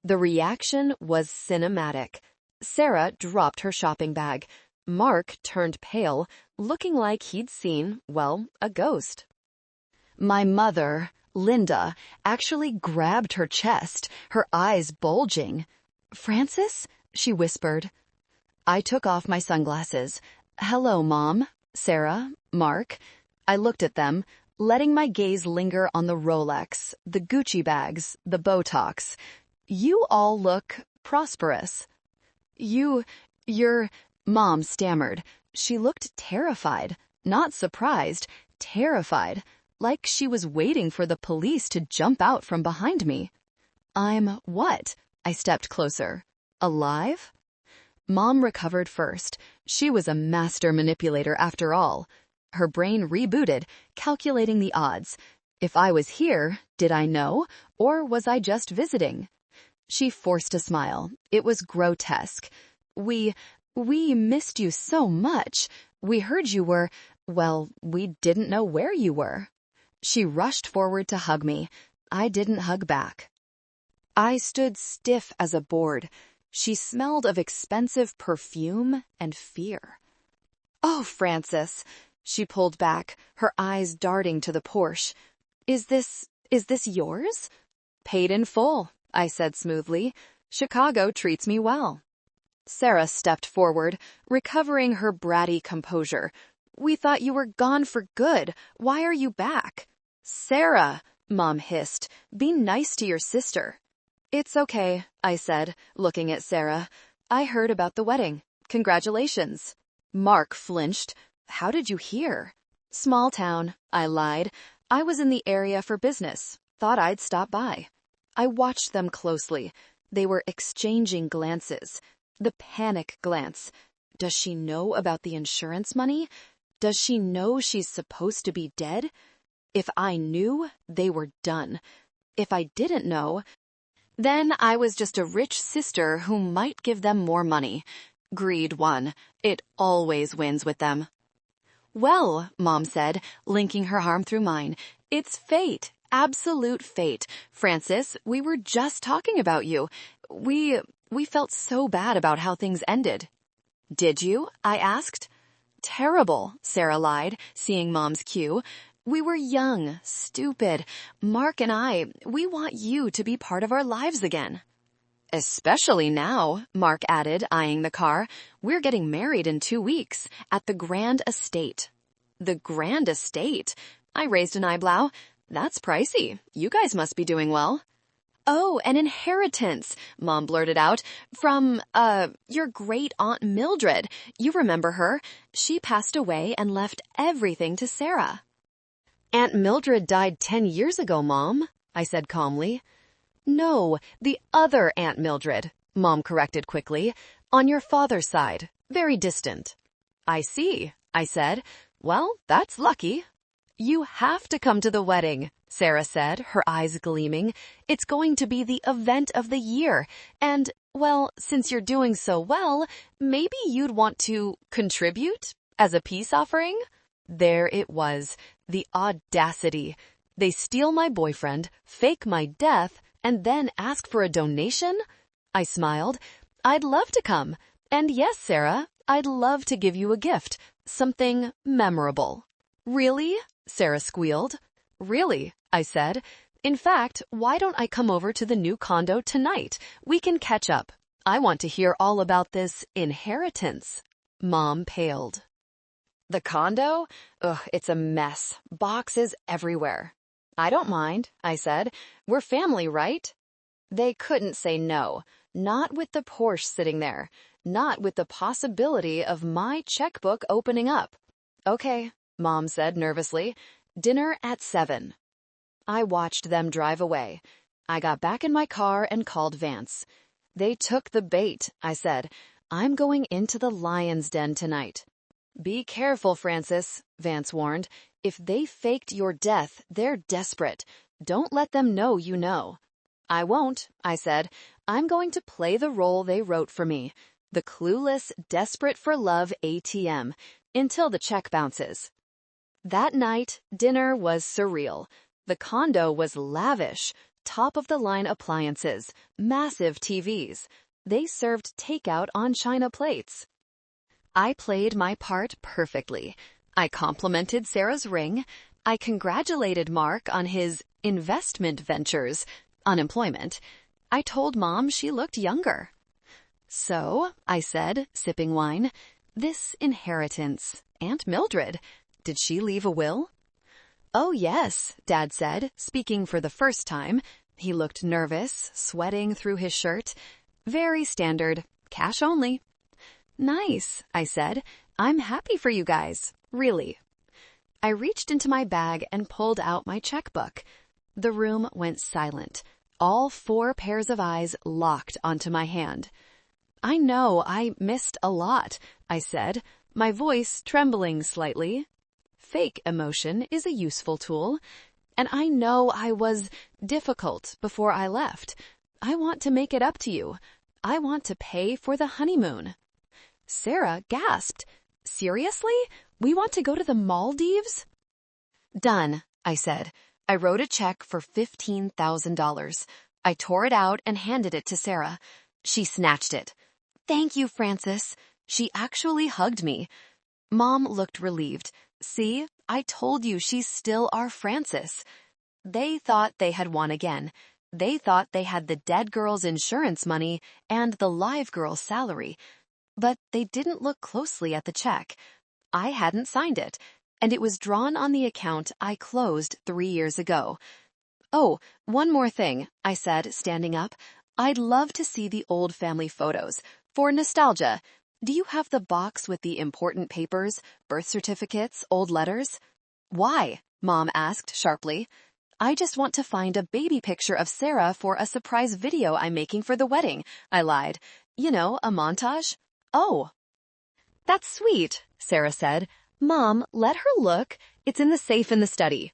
The reaction was cinematic. Sarah dropped her shopping bag. Mark turned pale, looking like he'd seen, well, a ghost. My mother, Linda, actually grabbed her chest, her eyes bulging. "Francis?" she whispered. I took off my sunglasses. "Hello, Mom, Sarah, Mark." I looked at them, letting my gaze linger on the Rolex, the Gucci bags, the Botox. "You all look prosperous." You're, Mom stammered. She looked terrified, not surprised, terrified, like she was waiting for the police to jump out from behind me. "I'm what?" I stepped closer. "Alive?" Mom recovered first. She was a master manipulator after all. Her brain rebooted, calculating the odds. If I was here, did I know, or was I just visiting? She forced a smile. It was grotesque. We missed you so much. We heard you were, well, we didn't know where you were." She rushed forward to hug me. I didn't hug back. I stood stiff as a board. She smelled of expensive perfume and fear. "Oh, Francis." She pulled back, her eyes darting to the Porsche. Is this yours?" "Paid in full," I said smoothly. "Chicago treats me well." Sarah stepped forward, recovering her bratty composure. "We thought you were gone for good. Why are you back?" "Sarah," Mom hissed, "be nice to your sister." "It's okay," I said, looking at Sarah. "I heard about the wedding. Congratulations." Mark flinched. "How did you hear?" "Small town," I lied. "I was in the area for business. Thought I'd stop by." I watched them closely. They were exchanging glances. The panic glance. Does she know about the insurance money? Does she know she's supposed to be dead? If I knew, they were done. If I didn't know, then I was just a rich sister who might give them more money. Greed won. It always wins with them. "Well," Mom said, linking her arm through mine, "it's fate. Absolute fate. Francis, we were just talking about you. We felt so bad about how things ended." "Did you?" I asked. "Terrible," Sarah lied, seeing Mom's cue. "We were young, stupid. Mark and we want you to be part of our lives again." "Especially now," Mark added, eyeing the car. "We're getting married in 2 weeks, at the Grand Estate." "The Grand Estate?" I raised an eyebrow. "That's pricey. You guys must be doing well." "Oh, an inheritance," Mom blurted out, "from, your great-aunt Mildred. You remember her? She passed away and left everything to Sarah." "Aunt Mildred died 10 years ago, Mom," I said calmly. "No, the other Aunt Mildred," Mom corrected quickly. "On your father's side. Very distant." "I see," I said. "Well, that's lucky." "You have to come to the wedding," Sarah said, her eyes gleaming. "It's going to be the event of the year. And, well, since you're doing so well, maybe you'd want to contribute as a peace offering?" There it was, the audacity. They steal my boyfriend, fake my death, and then ask for a donation? I smiled. "I'd love to come. And yes, Sarah, I'd love to give you a gift, something memorable." "Really?" Sarah squealed. "Really," I said. "In fact, why don't I come over to the new condo tonight? We can catch up. I want to hear all about this inheritance." Mom paled. "The condo? Ugh, it's a mess. Boxes everywhere." "I don't mind," I said. "We're family, right?" They couldn't say no. Not with the Porsche sitting there. Not with the possibility of my checkbook opening up. Okay, Mom said nervously. Dinner at 7. I watched them drive away. I got back in my car and called Vance. They took the bait, I said. I'm going into the lion's den tonight. Be careful, Francis, Vance warned. If they faked your death, they're desperate. Don't let them know you know. I won't, I said. I'm going to play the role they wrote for me. The clueless, desperate for love ATM, until the check bounces. That night, dinner was surreal. The condo was lavish, top-of-the-line appliances, massive TVs. They served takeout on china plates. I played my part perfectly. I complimented Sarah's ring. I congratulated Mark on his investment ventures, unemployment. I told Mom she looked younger. So, I said, sipping wine, this inheritance, Aunt Mildred, did she leave a will? Oh, yes, Dad said, speaking for the first time. He looked nervous, sweating through his shirt. Very standard, cash only. Nice, I said. I'm happy for you guys, really. I reached into my bag and pulled out my checkbook. The room went silent. All 4 pairs of eyes locked onto my hand. I know I missed a lot, I said, my voice trembling slightly. Fake emotion is a useful tool. And I know I was difficult before I left. I want to make it up to you. I want to pay for the honeymoon. Sarah gasped. Seriously? We want to go to the Maldives? Done, I said. I wrote a check for $15,000. I tore it out and handed it to Sarah. She snatched it. Thank you, Francis. She actually hugged me. Mom looked relieved. See, I told you she's still our Francis. They thought they had won again. They thought they had the dead girl's insurance money and the live girl's salary. But they didn't look closely at the check. I hadn't signed it, and it was drawn on the account I closed 3 years ago. Oh, one more thing, I said, standing up. I'd love to see the old family photos. For nostalgia, do you have the box with the important papers, birth certificates, old letters? Why? Mom asked sharply. I just want to find a baby picture of Sarah for a surprise video I'm making for the wedding, I lied. You know, a montage. Oh. That's sweet, Sarah said. Mom, let her look. It's in the safe in the study.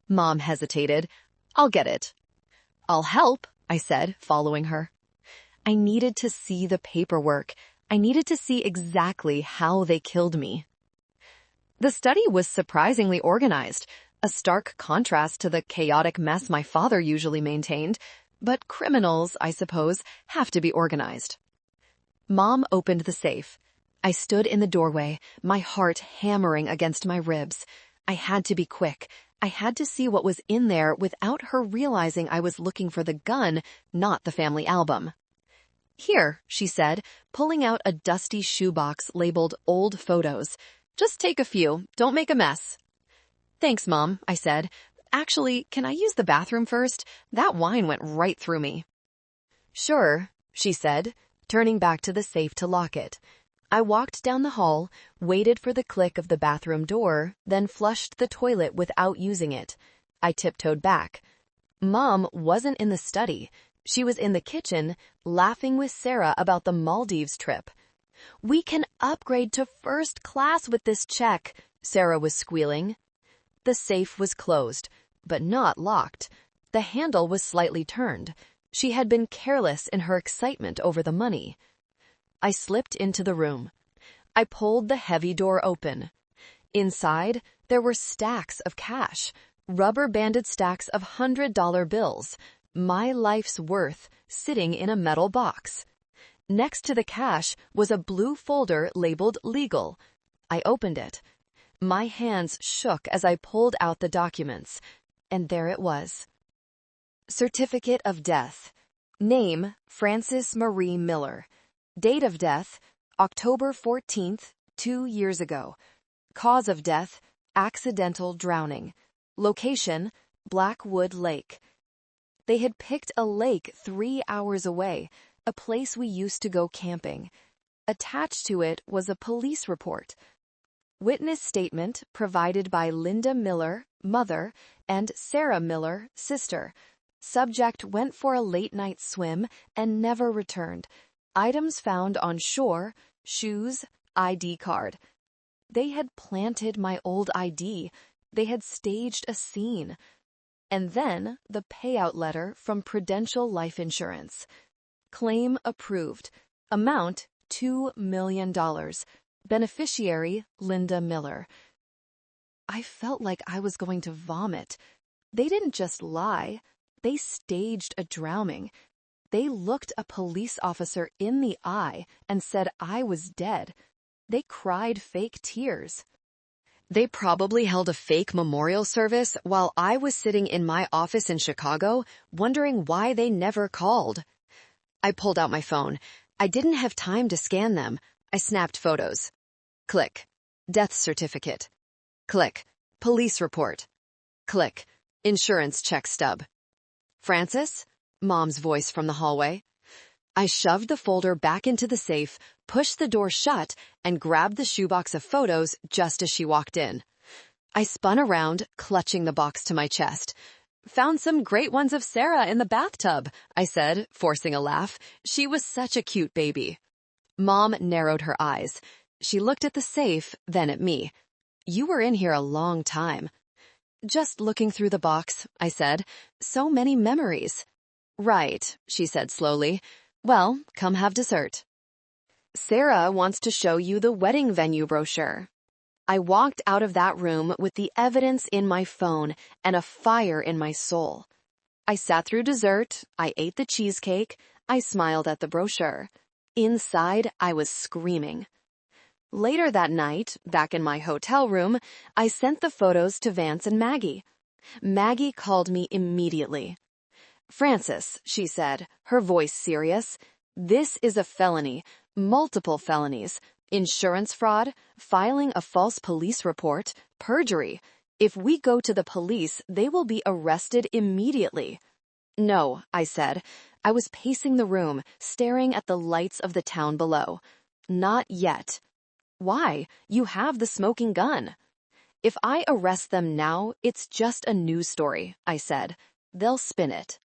Mom hesitated. I'll get it. I'll help, I said, following her. I needed to see the paperwork. I needed to see exactly how they killed me. The study was surprisingly organized, a stark contrast to the chaotic mess my father usually maintained, but criminals, I suppose, have to be organized. Mom opened the safe. I stood in the doorway, my heart hammering against my ribs. I had to be quick. I had to see what was in there without her realizing I was looking for the gun, not the family album. Here, she said, pulling out a dusty shoebox labeled Old Photos. Just take a few. Don't make a mess. Thanks, Mom, I said. Actually, can I use the bathroom first? That wine went right through me. Sure, she said, turning back to the safe to lock it. I walked down the hall, waited for the click of the bathroom door, then flushed the toilet without using it. I tiptoed back. Mom wasn't in the study. She was in the kitchen, laughing with Sarah about the Maldives trip. We can upgrade to first class with this check, Sarah was squealing. The safe was closed, but not locked. The handle was slightly turned. She had been careless in her excitement over the money. I slipped into the room. I pulled the heavy door open. Inside, there were stacks of cash, rubber-banded stacks of $100 bills, my life's worth, sitting in a metal box. Next to the cash was a blue folder labeled Legal. I opened it. My hands shook as I pulled out the documents, and there it was. Certificate of Death. Name, Francis Marie Miller. Date of death, October 14th, 2 years ago. Cause of death, accidental drowning. Location, Blackwood Lake. They had picked a lake 3 hours away, a place we used to go camping. Attached to it was a police report. Witness statement provided by Linda Miller, mother, and Sarah Miller, sister. Subject went for a late-night swim and never returned. Items found on shore: shoes, ID card. They had planted my old ID. They had staged a scene. And then the payout letter from Prudential Life Insurance. Claim approved. Amount $2 million. Beneficiary Linda Miller. I felt like I was going to vomit. They didn't just lie. They staged a drowning. They looked a police officer in the eye and said I was dead. They cried fake tears. They probably held a fake memorial service while I was sitting in my office in Chicago, wondering why they never called. I pulled out my phone. I didn't have time to scan them. I snapped photos. Click. Death certificate. Click. Police report. Click. Insurance check stub. Francis? Mom's voice from the hallway. I shoved the folder back into the safe, pushed the door shut, and grabbed the shoebox of photos just as she walked in. I spun around, clutching the box to my chest. Found some great ones of Sarah in the bathtub, I said, forcing a laugh. She was such a cute baby. Mom narrowed her eyes. She looked at the safe, then at me. You were in here a long time. Just looking through the box, I said. So many memories. Right, she said slowly. Well, come have dessert. Sarah wants to show you the wedding venue brochure. I walked out of that room with the evidence in my phone and a fire in my soul. I sat through dessert, I ate the cheesecake, I smiled at the brochure. Inside, I was screaming. Later that night, back in my hotel room, I sent the photos to Vance and Maggie. Maggie called me immediately. Francis, she said, her voice serious, this is a felony, multiple felonies, insurance fraud, filing a false police report, perjury. If we go to the police, they will be arrested immediately. No, I said. I was pacing the room, staring at the lights of the town below. Not yet. Why? You have the smoking gun. If I arrest them now, it's just a news story, I said. They'll spin it.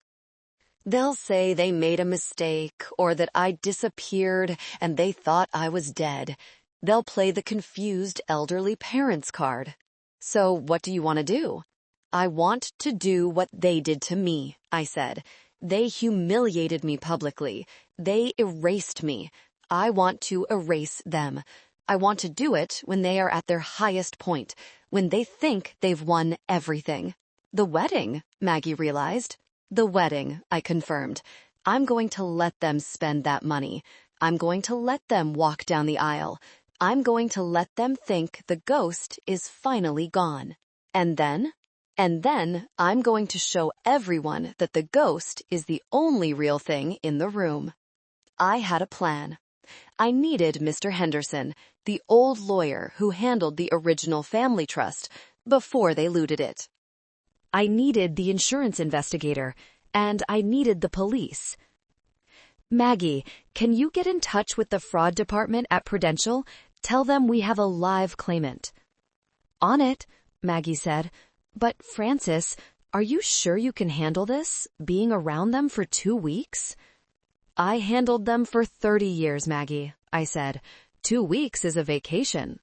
They'll say they made a mistake or that I disappeared and they thought I was dead. They'll play the confused elderly parents card. So what do you want to do? I want to do what they did to me, I said. They humiliated me publicly. They erased me. I want to erase them. I want to do it when they are at their highest point, when they think they've won everything. The wedding, Maggie realized. The wedding, I confirmed. I'm going to let them spend that money. I'm going to let them walk down the aisle. I'm going to let them think the ghost is finally gone. And then I'm going to show everyone that the ghost is the only real thing in the room. I had a plan. I needed Mr. Henderson, the old lawyer who handled the original family trust before they looted it. I needed the insurance investigator, and I needed the police. Maggie, can you get in touch with the fraud department at Prudential? Tell them we have a live claimant. On it, Maggie said. But Francis, are you sure you can handle this, being around them for 2 weeks? I handled them for 30 years, Maggie, I said. 2 weeks is a vacation.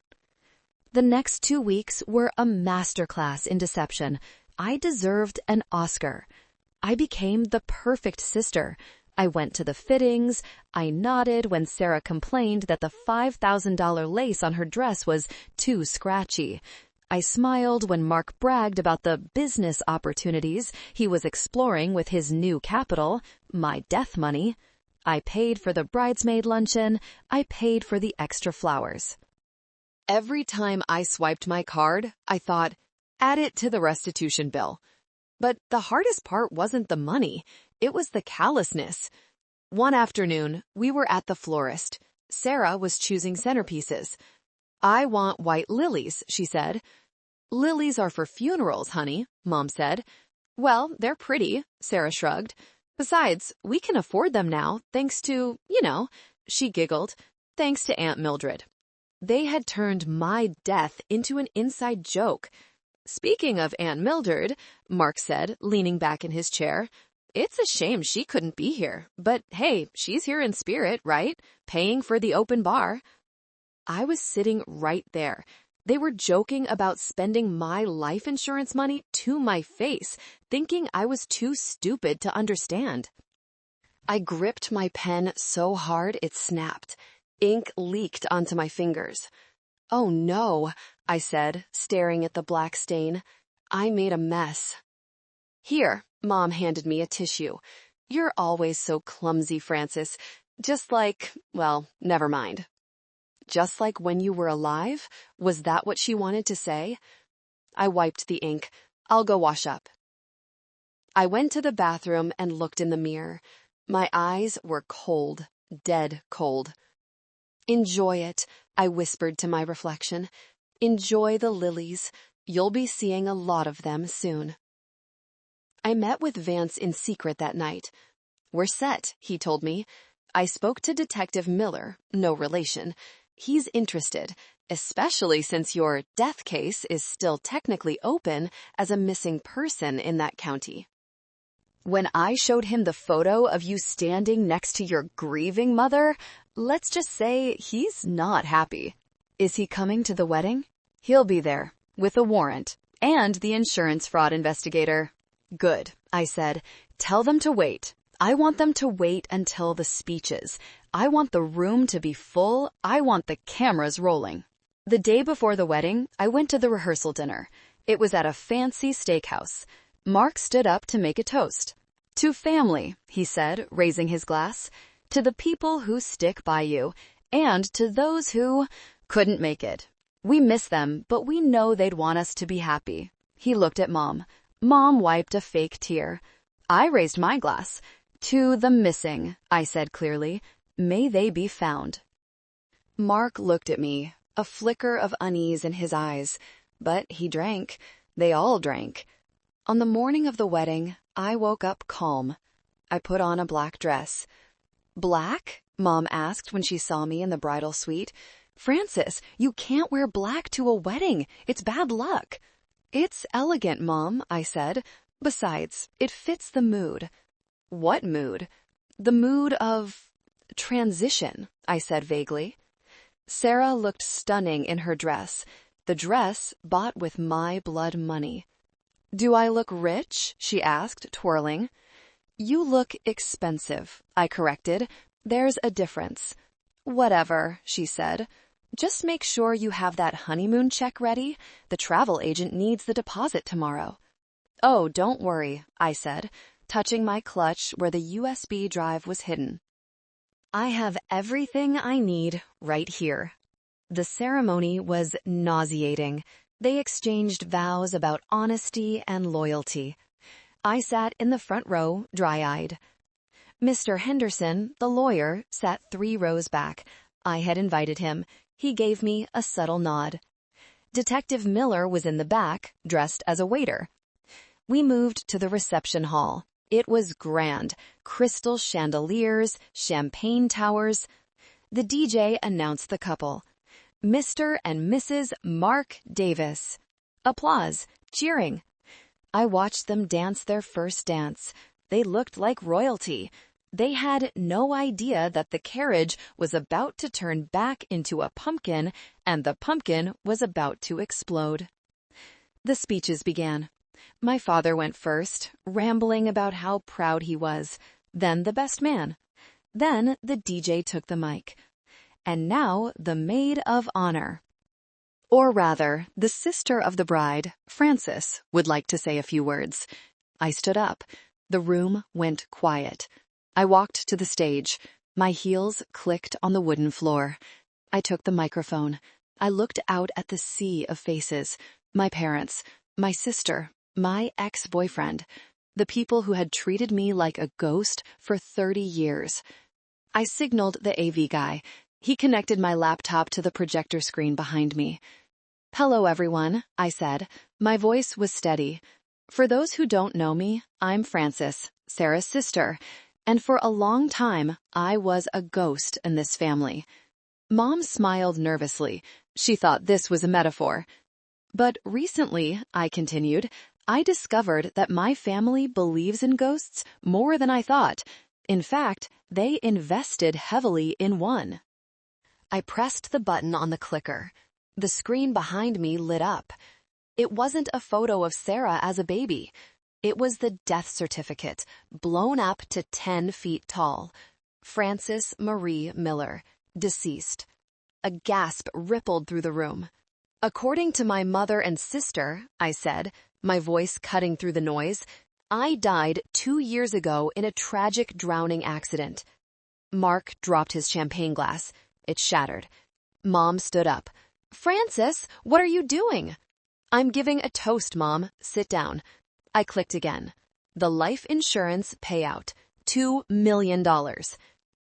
The next 2 weeks were a masterclass in deception. I deserved an Oscar. I became the perfect sister. I went to the fittings. I nodded when Sarah complained that the $5,000 lace on her dress was too scratchy. I smiled when Mark bragged about the business opportunities he was exploring with his new capital, my death money. I paid for the bridesmaid luncheon. I paid for the extra flowers. Every time I swiped my card, I thought, add it to the restitution bill. But the hardest part wasn't the money. It was the callousness. One afternoon, we were at the florist. Sarah was choosing centerpieces. I want white lilies, she said. Lilies are for funerals, honey, Mom said. Well, they're pretty, Sarah shrugged. Besides, we can afford them now, thanks to, she giggled, thanks to Aunt Mildred. They had turned my death into an inside joke. Speaking of Aunt Mildred, Mark said, leaning back in his chair, it's a shame she couldn't be here, but hey, she's here in spirit, right? Paying for the open bar. I was sitting right there. They were joking about spending my life insurance money to my face, thinking I was too stupid to understand. I gripped my pen so hard it snapped. Ink leaked onto my fingers. Oh no, I said, staring at the black stain. I made a mess. Here, Mom handed me a tissue. You're always so clumsy, Francis. Just like, well, never mind. Just like when you were alive? Was that what she wanted to say? I wiped the ink. I'll go wash up. I went to the bathroom and looked in the mirror. My eyes were cold, dead cold. Enjoy it, I whispered to my reflection. Enjoy the lilies. You'll be seeing a lot of them soon. I met with Vance in secret that night. We're set, he told me. I spoke to Detective Miller, no relation. He's interested, especially since your death case is still technically open as a missing person in that county. When I showed him the photo of you standing next to your grieving mother, let's just say he's not happy. Is he coming to the wedding? He'll be there, with a warrant, and the insurance fraud investigator. Good, I said. Tell them to wait. I want them to wait until the speeches. I want the room to be full. I want the cameras rolling. The day before the wedding, I went to the rehearsal dinner. It was at a fancy steakhouse. Mark stood up to make a toast. To family, he said, raising his glass. To the people who stick by you, and to those who couldn't make it. We miss them, but we know they'd want us to be happy. He looked at Mom. Mom wiped a fake tear. I raised my glass. To the missing, I said clearly. May they be found. Mark looked at me, a flicker of unease in his eyes. But he drank. They all drank. On the morning of the wedding, I woke up calm. I put on a black dress. Black? Mom asked when she saw me in the bridal suite. Francis, you can't wear black to a wedding. It's bad luck. It's elegant, Mom, I said. Besides, it fits the mood. What mood? The mood of transition, I said vaguely. Sarah looked stunning in her dress, the dress bought with my blood money. Do I look rich? She asked, twirling. You look expensive, I corrected. There's a difference. Whatever, she said. Just make sure you have that honeymoon check ready. The travel agent needs the deposit tomorrow. Oh, don't worry, I said, touching my clutch where the USB drive was hidden. I have everything I need right here. The ceremony was nauseating. They exchanged vows about honesty and loyalty. I sat in the front row, dry-eyed. Mr. Henderson, the lawyer, sat 3 rows back. I had invited him. He gave me a subtle nod. Detective Miller was in the back, dressed as a waiter. We moved to the reception hall. It was grand. Crystal chandeliers, champagne towers. The DJ announced the couple. Mr. and Mrs. Mark Davis. Applause, cheering. I watched them dance their first dance. They looked like royalty. They had no idea that the carriage was about to turn back into a pumpkin and the pumpkin was about to explode. The speeches began. My father went first, rambling about how proud he was. Then the best man. Then the DJ took the mic. And now the maid of honor. Or rather, the sister of the bride, Frances, would like to say a few words. I stood up. The room went quiet. I walked to the stage. My heels clicked on the wooden floor. I took the microphone. I looked out at the sea of faces. My parents, my sister, my ex-boyfriend, the people who had treated me like a ghost for 30 years. I signaled the AV guy. He connected my laptop to the projector screen behind me. Hello, everyone, I said. My voice was steady. For those who don't know me, I'm Frances. Sarah's sister, and for a long time, I was a ghost in this family. Mom smiled nervously. She thought this was a metaphor. But recently, I continued, I discovered that my family believes in ghosts more than I thought. In fact, they invested heavily in one. I pressed the button on the clicker. The screen behind me lit up. It wasn't a photo of Sarah as a baby. It was the death certificate, blown up to 10 feet tall. Frances Marie Miller, deceased. A gasp rippled through the room. According to my mother and sister, I said, my voice cutting through the noise, I died 2 years ago in a tragic drowning accident. Mark dropped his champagne glass. It shattered. Mom stood up. Frances, what are you doing? I'm giving a toast, Mom. Sit down. I clicked again. The life insurance payout. $2 million.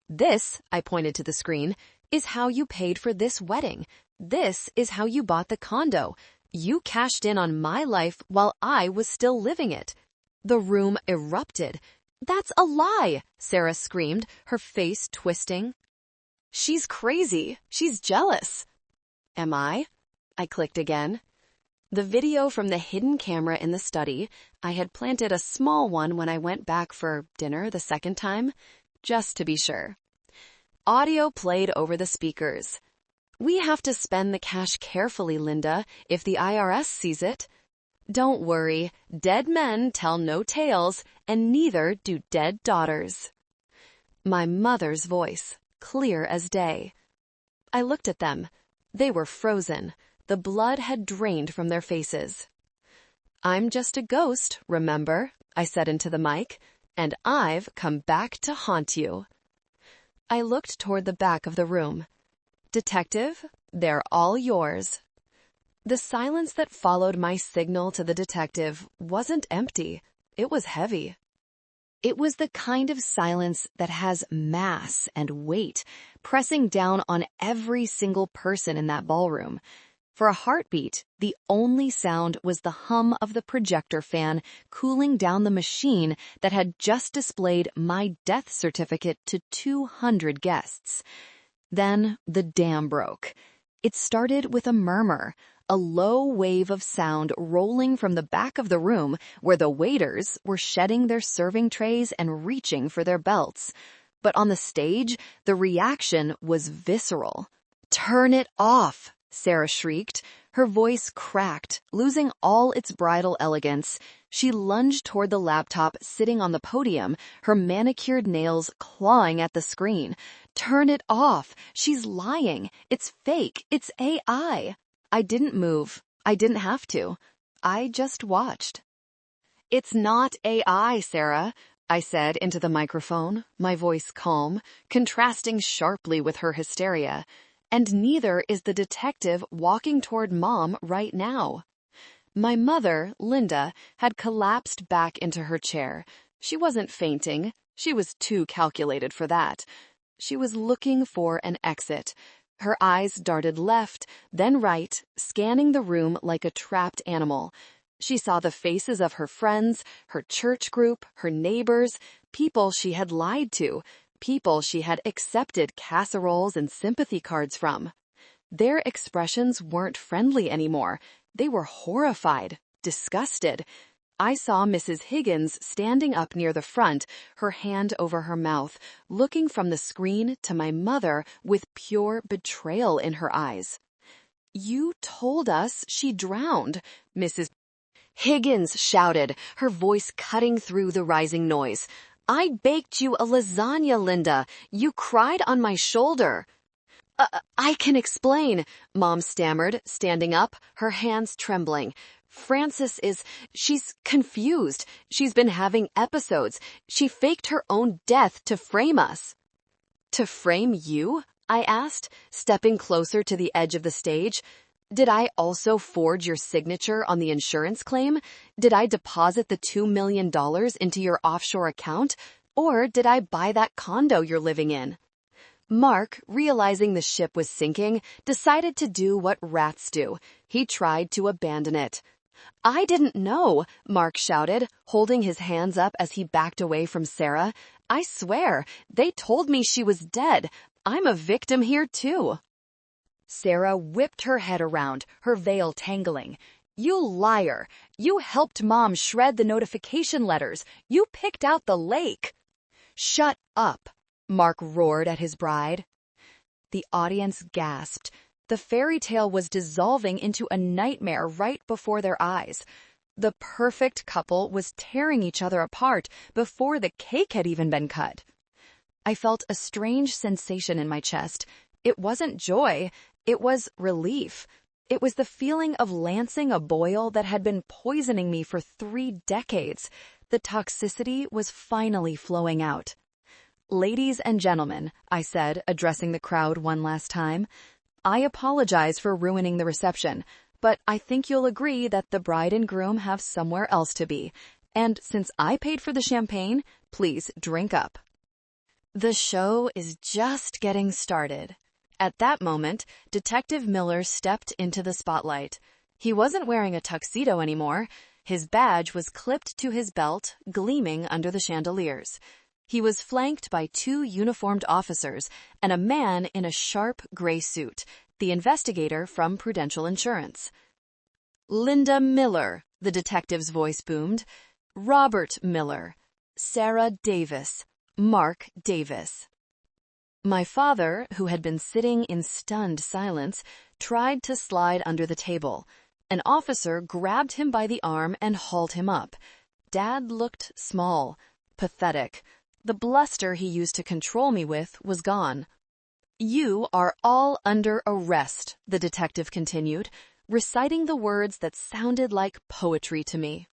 This, I pointed to the screen, is how you paid for this wedding. This is how you bought the condo. You cashed in on my life while I was still living it. The room erupted. That's a lie, Sarah screamed, her face twisting. She's crazy. She's jealous. Am I? I clicked again. The video from the hidden camera in the study, I had planted a small one when I went back for dinner the second time, just to be sure. Audio played over the speakers. We have to spend the cash carefully, Linda, if the IRS sees it. Don't worry, dead men tell no tales, and neither do dead daughters. My mother's voice, clear as day. I looked at them. They were frozen. The blood had drained from their faces. I'm just a ghost, remember? I said into the mic, and I've come back to haunt you. I looked toward the back of the room. Detective, they're all yours. The silence that followed my signal to the detective wasn't empty. It was heavy. It was the kind of silence that has mass and weight, pressing down on every single person in that ballroom. For a heartbeat, the only sound was the hum of the projector fan cooling down the machine that had just displayed my death certificate to 200 guests. Then the dam broke. It started with a murmur, a low wave of sound rolling from the back of the room where the waiters were shedding their serving trays and reaching for their belts. But on the stage, the reaction was visceral. "Turn it off!" Sarah shrieked. Her voice cracked, losing all its bridal elegance. She lunged toward the laptop sitting on the podium, her manicured nails clawing at the screen. "Turn it off! She's lying! It's fake! It's AI!" I didn't move. I didn't have to. I just watched. "It's not AI, Sarah," I said into the microphone, my voice calm, contrasting sharply with her hysteria. And neither is the detective walking toward Mom right now. My mother, Linda, had collapsed back into her chair. She wasn't fainting. She was too calculated for that. She was looking for an exit. Her eyes darted left, then right, scanning the room like a trapped animal. She saw the faces of her friends, her church group, her neighbors, people she had lied to, people she had accepted casseroles and sympathy cards from. Their expressions weren't friendly anymore. They were horrified, disgusted. I saw Mrs. Higgins standing up near the front, her hand over her mouth, looking from the screen to my mother with pure betrayal in her eyes. "You told us she drowned," Mrs. Higgins shouted, her voice cutting through the rising noise. "I baked you a lasagna, Linda. You cried on my shoulder." I can explain," Mom stammered, standing up, her hands trembling. She's confused. She's been having episodes. She faked her own death to frame us." "To frame you?" I asked, stepping closer to the edge of the stage. "Did I also forge your signature on the insurance claim? Did I deposit the $2 million into your offshore account? Or did I buy that condo you're living in?" Mark, realizing the ship was sinking, decided to do what rats do. He tried to abandon it. I didn't know, Mark shouted, holding his hands up as he backed away from Sarah. I swear, they told me she was dead. I'm a victim here too. Sarah whipped her head around, her veil tangling. You liar! You helped Mom shred the notification letters. You picked out the lake. Shut up, Mark roared at his bride. The audience gasped. The fairy tale was dissolving into a nightmare right before their eyes. The perfect couple was tearing each other apart before the cake had even been cut. I felt a strange sensation in my chest. It wasn't joy, it was relief. It was the feeling of lancing a boil that had been poisoning me for 3 decades. The toxicity was finally flowing out. Ladies and gentlemen, I said, addressing the crowd one last time, I apologize for ruining the reception, but I think you'll agree that the bride and groom have somewhere else to be. And since I paid for the champagne, please drink up. The show is just getting started. At that moment, Detective Miller stepped into the spotlight. He wasn't wearing a tuxedo anymore. His badge was clipped to his belt, gleaming under the chandeliers. He was flanked by 2 uniformed officers and a man in a sharp gray suit, the investigator from Prudential Insurance. Linda Miller, the detective's voice boomed. Robert Miller. Sarah Davis. Mark Davis. My father, who had been sitting in stunned silence, tried to slide under the table. An officer grabbed him by the arm and hauled him up. Dad looked small, pathetic. The bluster he used to control me with was gone. You are all under arrest, the detective continued, reciting the words that sounded like poetry to me.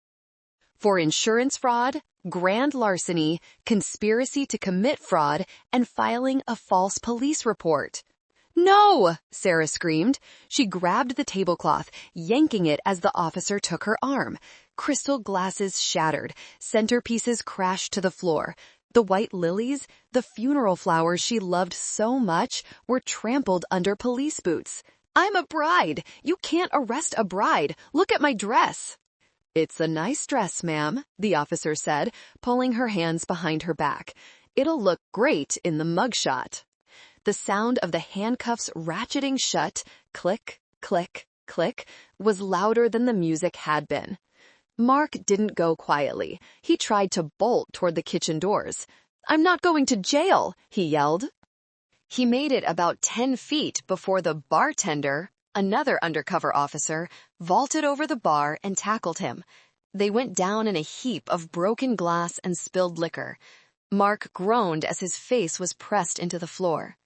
For insurance fraud, grand larceny, conspiracy to commit fraud, and filing a false police report. No! Sarah screamed. She grabbed the tablecloth, yanking it as the officer took her arm. Crystal glasses shattered. Centerpieces crashed to the floor. The white lilies, the funeral flowers she loved so much, were trampled under police boots. I'm a bride! You can't arrest a bride! Look at my dress! It's a nice dress, ma'am, the officer said, pulling her hands behind her back. It'll look great in the mugshot. The sound of the handcuffs ratcheting shut, click, click, click, was louder than the music had been. Mark didn't go quietly. He tried to bolt toward the kitchen doors. I'm not going to jail, he yelled. He made it about 10 feet before the bartender, another undercover officer, vaulted over the bar and tackled him. They went down in a heap of broken glass and spilled liquor. Mark groaned as his face was pressed into the floor.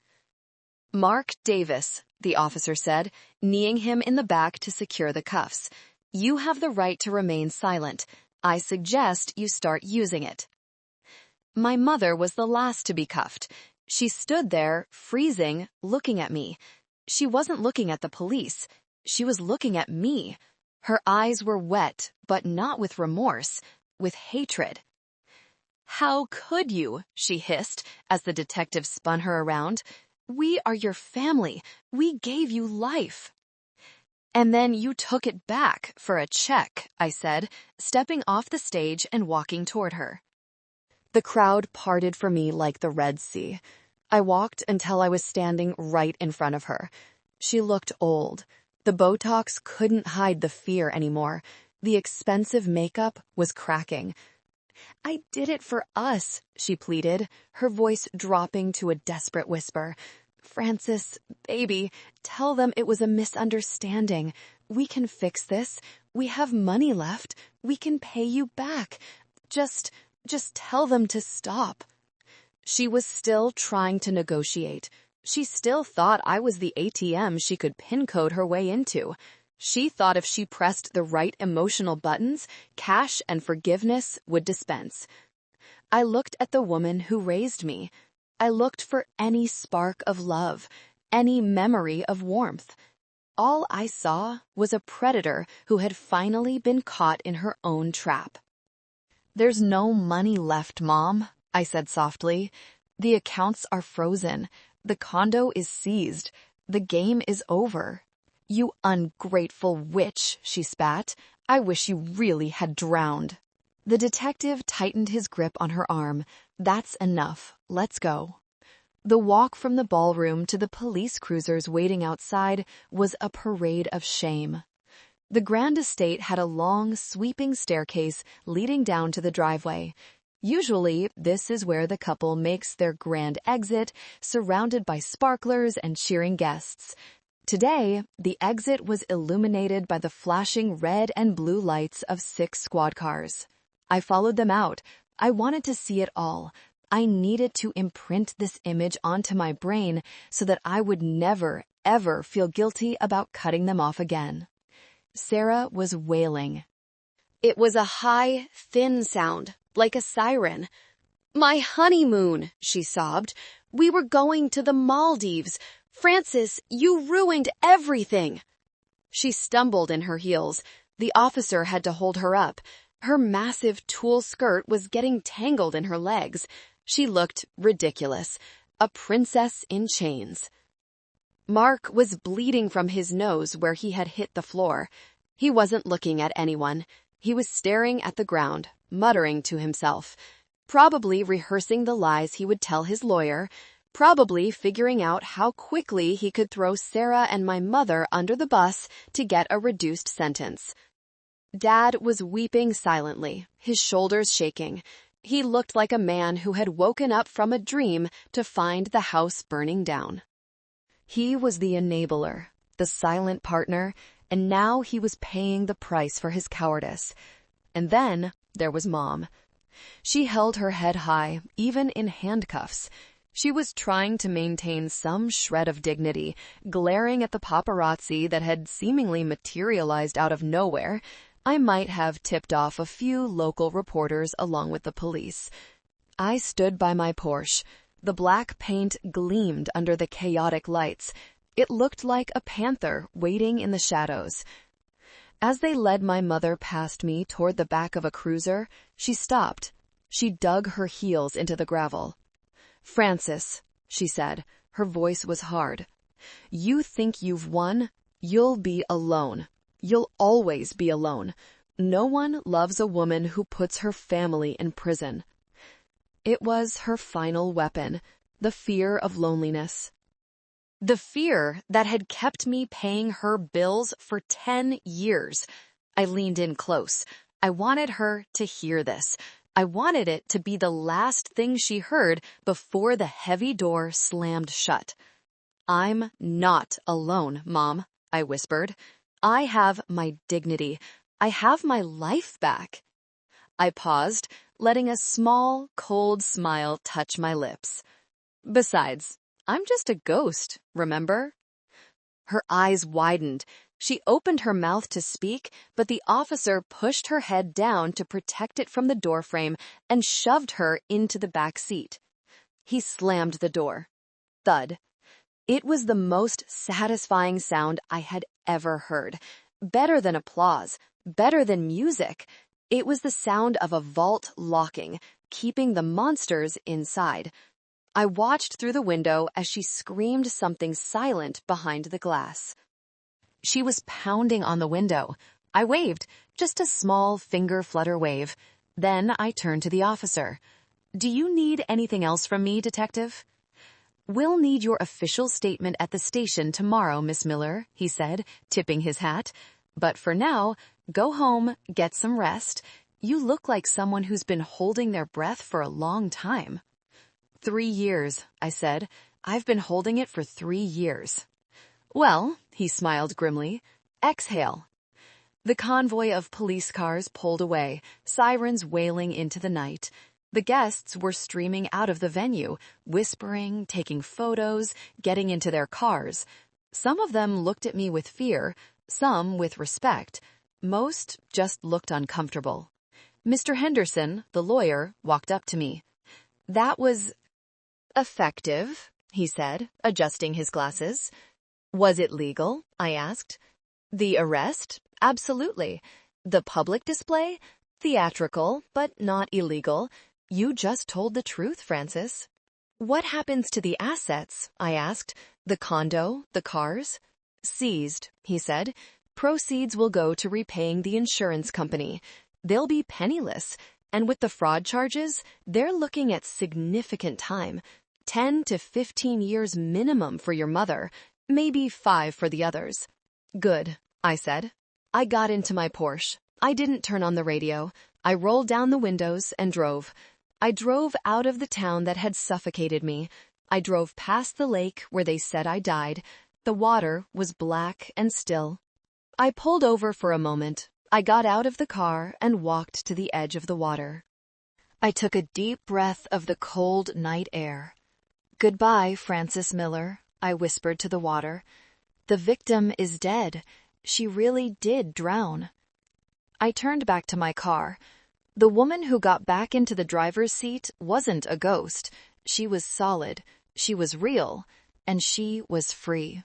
Mark Davis, the officer said, kneeing him in the back to secure the cuffs. You have the right to remain silent. I suggest you start using it. My mother was the last to be cuffed. She stood there, freezing, looking at me. She wasn't looking at the police. She was looking at me. Her eyes were wet, but not with remorse, with hatred. How could you? She hissed as the detective spun her around. We are your family. We gave you life. And then you took it back for a check, I said, stepping off the stage and walking toward her. The crowd parted for me like the Red Sea. I walked until I was standing right in front of her. She looked old. The Botox couldn't hide the fear anymore. The expensive makeup was cracking. I did it for us, she pleaded, her voice dropping to a desperate whisper. Francis, baby, tell them it was a misunderstanding. We can fix this. We have money left. We can pay you back. Just tell them to stop. She was still trying to negotiate. She still thought I was the ATM she could pin code her way into. She thought if she pressed the right emotional buttons, cash and forgiveness would dispense. I looked at the woman who raised me. I looked for any spark of love, any memory of warmth. All I saw was a predator who had finally been caught in her own trap. There's no money left, Mom, I said softly. The accounts are frozen. The condo is seized. The game is over. "You ungrateful witch," she spat. "I wish you really had drowned." The detective tightened his grip on her arm. "That's enough. Let's go." The walk from the ballroom to the police cruisers waiting outside was a parade of shame. The grand estate had a long, sweeping staircase leading down to the driveway. Usually, this is where the couple makes their grand exit, surrounded by sparklers and cheering guests. Today, the exit was illuminated by the flashing red and blue lights of 6 squad cars. I followed them out. I wanted to see it all. I needed to imprint this image onto my brain so that I would never, ever feel guilty about cutting them off again. Sarah was wailing. It was a high, thin sound, like a siren. "My honeymoon," she sobbed. "We were going to the Maldives. Francis, you ruined everything." She stumbled in her heels. The officer had to hold her up. Her massive tulle skirt was getting tangled in her legs. She looked ridiculous, a princess in chains. Mark was bleeding from his nose where he had hit the floor. He wasn't looking at anyone. He was staring at the ground, muttering to himself, probably rehearsing the lies he would tell his lawyer, probably figuring out how quickly he could throw Sarah and my mother under the bus to get a reduced sentence. Dad was weeping silently, his shoulders shaking. He looked like a man who had woken up from a dream to find the house burning down. He was the enabler, the silent partner, and now he was paying the price for his cowardice. And then there was Mom. She held her head high, even in handcuffs. She was trying to maintain some shred of dignity, glaring at the paparazzi that had seemingly materialized out of nowhere. I might have tipped off a few local reporters along with the police. I stood by my Porsche. The black paint gleamed under the chaotic lights. It looked like a panther waiting in the shadows. As they led my mother past me toward the back of a cruiser, she stopped. She dug her heels into the gravel. "Francis," she said, her voice was hard. "You think you've won? You'll be alone. You'll always be alone. No one loves a woman who puts her family in prison." It was her final weapon, the fear of loneliness. The fear that had kept me paying her bills for 10 years. I leaned in close. I wanted her to hear this. I wanted it to be the last thing she heard before the heavy door slammed shut. "I'm not alone, Mom," I whispered. "I have my dignity. I have my life back." I paused, letting a small, cold smile touch my lips. "Besides, I'm just a ghost, remember?" Her eyes widened. She opened her mouth to speak, but the officer pushed her head down to protect it from the doorframe and shoved her into the back seat. He slammed the door. Thud. It was the most satisfying sound I had ever heard. Better than applause, better than music. It was the sound of a vault locking, keeping the monsters inside. I watched through the window as she screamed something silent behind the glass. She was pounding on the window. I waved, just a small finger flutter wave. Then I turned to the officer. "Do you need anything else from me, Detective?" "We'll need your official statement at the station tomorrow, Miss Miller," he said, tipping his hat. "But for now, go home, get some rest. You look like someone who's been holding their breath for a long time." 3 years, I said. "I've been holding it for 3 years." "Well," he smiled grimly, "exhale." The convoy of police cars pulled away, sirens wailing into the night. The guests were streaming out of the venue, whispering, taking photos, getting into their cars. Some of them looked at me with fear, some with respect. Most just looked uncomfortable. Mr. Henderson, the lawyer, walked up to me. "That was effective," he said, adjusting his glasses. "Was it legal?" I asked. "The arrest? Absolutely. The public display? Theatrical, but not illegal. You just told the truth, Francis." "What happens to the assets?" I asked. "The condo, the cars?" Seized, he said. Proceeds will go to repaying the insurance company. They'll be penniless, and with the fraud charges, they're looking at significant time. 10 to 15 years minimum for your mother, maybe 5 for the others. Good, I said. I got into my Porsche. I didn't turn on the radio. I rolled down the windows and drove. I drove out of the town that had suffocated me. I drove past the lake where they said I died. The water was black and still. I pulled over for a moment. I got out of the car and walked to the edge of the water. I took a deep breath of the cold night air. Goodbye, Frances Miller, I whispered to the water. The victim is dead. She really did drown. I turned back to my car. The woman who got back into the driver's seat wasn't a ghost. She was solid, she was real, and she was free.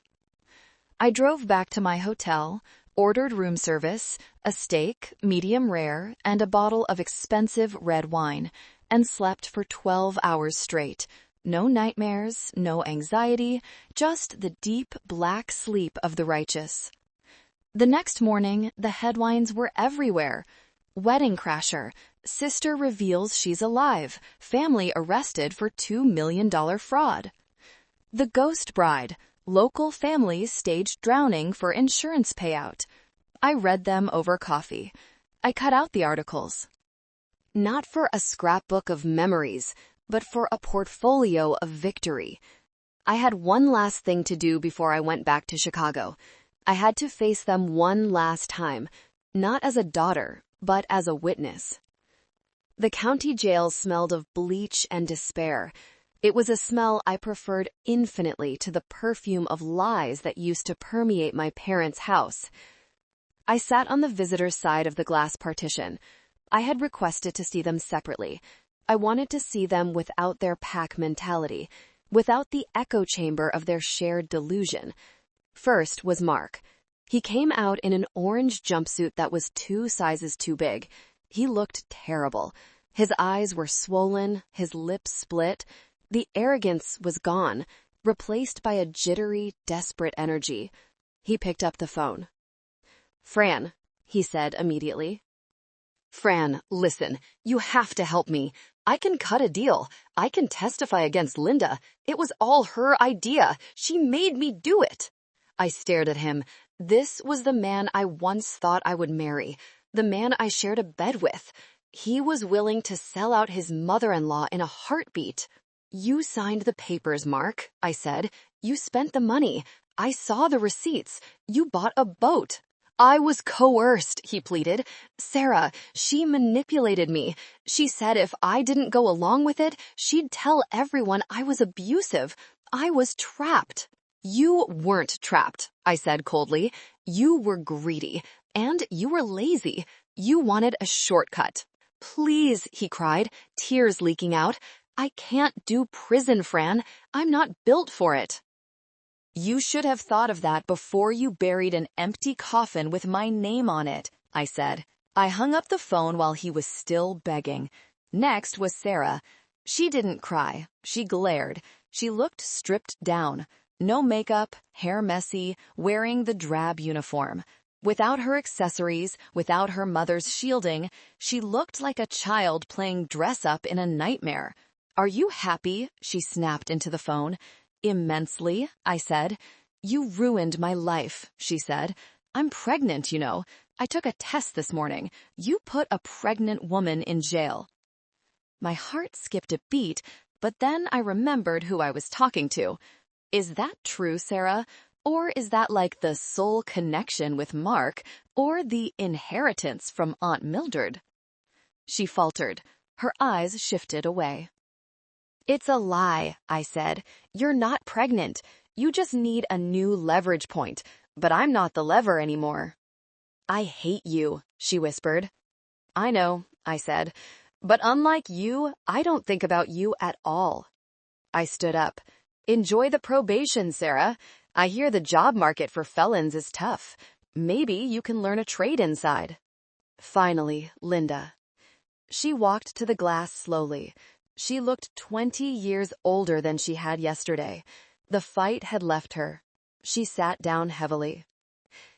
I drove back to my hotel, ordered room service, a steak, medium rare, and a bottle of expensive red wine, and slept for 12 hours straight. No nightmares, no anxiety, just the deep black sleep of the righteous. The next morning, the headlines were everywhere. Wedding crasher. Sister reveals she's alive. Family arrested for $2 million fraud. The ghost bride. Local families staged drowning for insurance payout. I read them over coffee. I cut out the articles. Not for a scrapbook of memories, but for a portfolio of victory. I had one last thing to do before I went back to Chicago. I had to face them one last time, not as a daughter, but as a witness. The county jail smelled of bleach and despair. It was a smell I preferred infinitely to the perfume of lies that used to permeate my parents' house. I sat on the visitor's side of the glass partition. I had requested to see them separately. I wanted to see them without their pack mentality, without the echo chamber of their shared delusion. First was Mark. He came out in an orange jumpsuit that was 2 sizes too big. He looked terrible. His eyes were swollen, his lips split. The arrogance was gone, replaced by a jittery, desperate energy. He picked up the phone. Fran, he said immediately. Fran, listen, you have to help me. I can cut a deal. I can testify against Linda. It was all her idea. She made me do it. I stared at him. This was the man I once thought I would marry, the man I shared a bed with. He was willing to sell out his mother-in-law in a heartbeat. You signed the papers, Mark, I said. You spent the money. I saw the receipts. You bought a boat. I was coerced, he pleaded. Sarah, she manipulated me. She said if I didn't go along with it, she'd tell everyone I was abusive. I was trapped. You weren't trapped, I said coldly. You were greedy, and you were lazy. You wanted a shortcut. Please, he cried, tears leaking out. I can't do prison, Fran. I'm not built for it. You should have thought of that before you buried an empty coffin with my name on it, I said. I hung up the phone while he was still begging. Next was Sarah. She didn't cry. She glared. She looked stripped down. No makeup, hair messy, wearing the drab uniform. Without her accessories, without her mother's shielding, she looked like a child playing dress-up in a nightmare. Are you happy? She snapped into the phone. Immensely, I said. You ruined my life, she said. I'm pregnant, you know. I took a test this morning. You put a pregnant woman in jail. My heart skipped a beat, but then I remembered who I was talking to. Is that true, Sarah? Or is that like the soul connection with Mark, or the inheritance from Aunt Mildred? She faltered. Her eyes shifted away. It's a lie, I said. You're not pregnant. You just need a new leverage point, but I'm not the lever anymore. I hate you, she whispered. I know, I said, but unlike you, I don't think about you at all. I stood up. Enjoy the probation, Sarah. I hear the job market for felons is tough. Maybe you can learn a trade inside. Finally, Linda. She walked to the glass slowly. She looked 20 years older than she had yesterday. The fight had left her. She sat down heavily.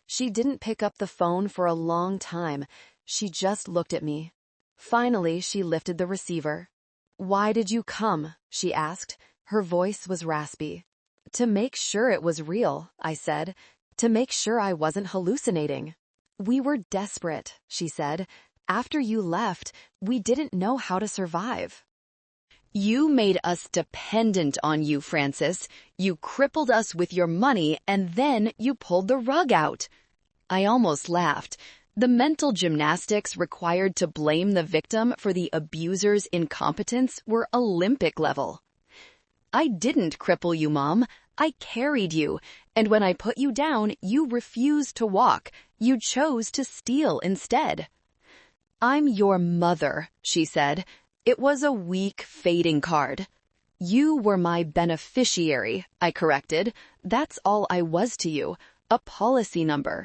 She didn't pick up the phone for a long time. She just looked at me. Finally, she lifted the receiver. "Why did you come?" she asked. Her voice was raspy. "To make sure it was real," I said. "To make sure I wasn't hallucinating." "We were desperate," she said. "After you left, we didn't know how to survive." "You made us dependent on you, Francis. You crippled us with your money, and then you pulled the rug out." I almost laughed. The mental gymnastics required to blame the victim for the abuser's incompetence were Olympic level. "I didn't cripple you, Mom. I carried you, and when I put you down, you refused to walk. You chose to steal instead." "I'm your mother," she said. It was a weak, fading card. "You were my beneficiary," I corrected. "That's all I was to you, a policy number."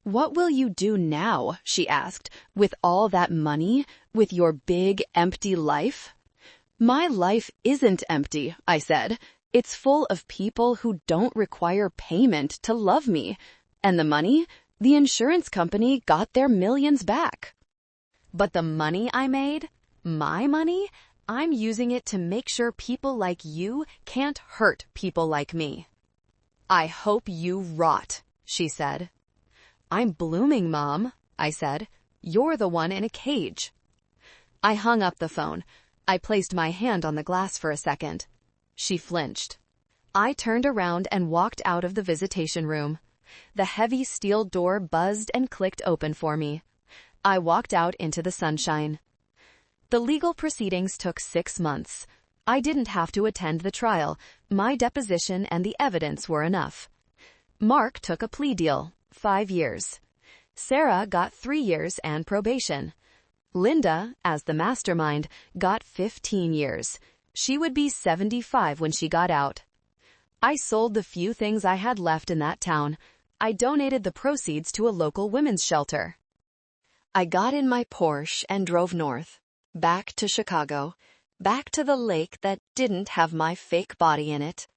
"What will you do now?" she asked. "With all that money? With your big, empty life?" "My life isn't empty," I said. "It's full of people who don't require payment to love me. And the money? The insurance company got their millions back. But the money I made? My money? I'm using it to make sure people like you can't hurt people like me." "I hope you rot," she said. "I'm blooming, Mom," I said. "You're the one in a cage." I hung up the phone. I placed my hand on the glass for a second. She flinched. I turned around and walked out of the visitation room. The heavy steel door buzzed and clicked open for me. I walked out into the sunshine. The legal proceedings took 6 months. I didn't have to attend the trial. My deposition and the evidence were enough. Mark took a plea deal, 5 years. Sarah got 3 years and probation. Linda, as the mastermind, got 15 years. She would be 75 when she got out. I sold the few things I had left in that town. I donated the proceeds to a local women's shelter. I got in my Porsche and drove north, back to Chicago, back to the lake that didn't have my fake body in it.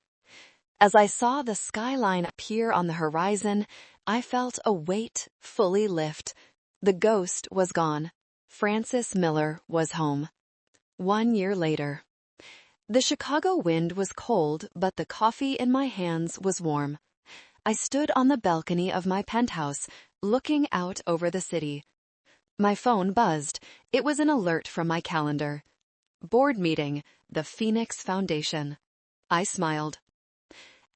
As I saw the skyline appear on the horizon, I felt a weight fully lift. The ghost was gone. Francis Miller was home. 1 year later. The Chicago wind was cold, but the coffee in my hands was warm. I stood on the balcony of my penthouse, looking out over the city. My phone buzzed. It was an alert from my calendar. Board meeting, the Phoenix Foundation. I smiled.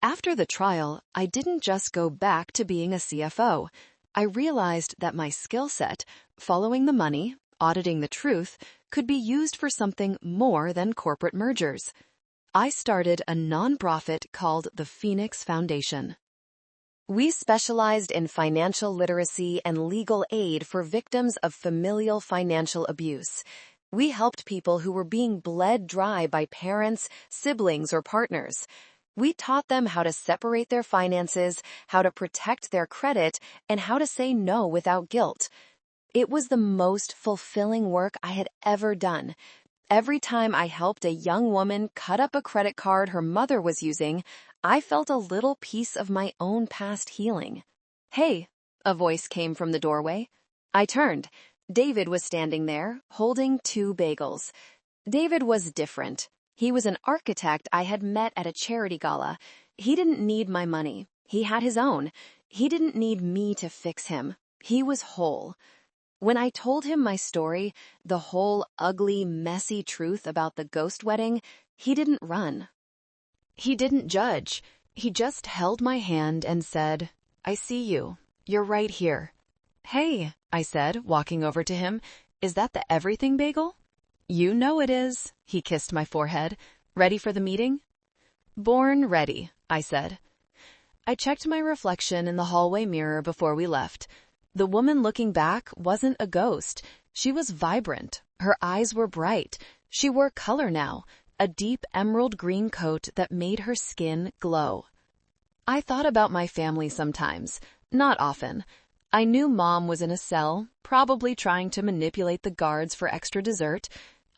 After the trial, I didn't just go back to being a CFO. I realized that my skill set, following the money, auditing the truth, could be used for something more than corporate mergers. I started a nonprofit called the Phoenix Foundation. We specialized in financial literacy and legal aid for victims of familial financial abuse. We helped people who were being bled dry by parents, siblings, or partners. We taught them how to separate their finances, how to protect their credit, and how to say no without guilt. It was the most fulfilling work I had ever done. Every time I helped a young woman cut up a credit card her mother was using, I felt a little piece of my own past healing. "Hey," a voice came from the doorway. I turned. David was standing there, holding 2 bagels. David was different. He was an architect I had met at a charity gala. He didn't need my money. He had his own. He didn't need me to fix him. He was whole. When I told him my story, the whole ugly, messy truth about the ghost wedding, he didn't run. He didn't judge. He just held my hand and said, "I see you. You're right here." "Hey," I said, walking over to him, "is that the everything bagel?" "You know it is." He kissed my forehead. "Ready for the meeting?" "Born ready," I said. I checked my reflection in the hallway mirror before we left. The woman looking back wasn't a ghost. She was vibrant. Her eyes were bright. She wore color now, a deep emerald green coat that made her skin glow. I thought about my family sometimes, not often. I knew Mom was in a cell, probably trying to manipulate the guards for extra dessert.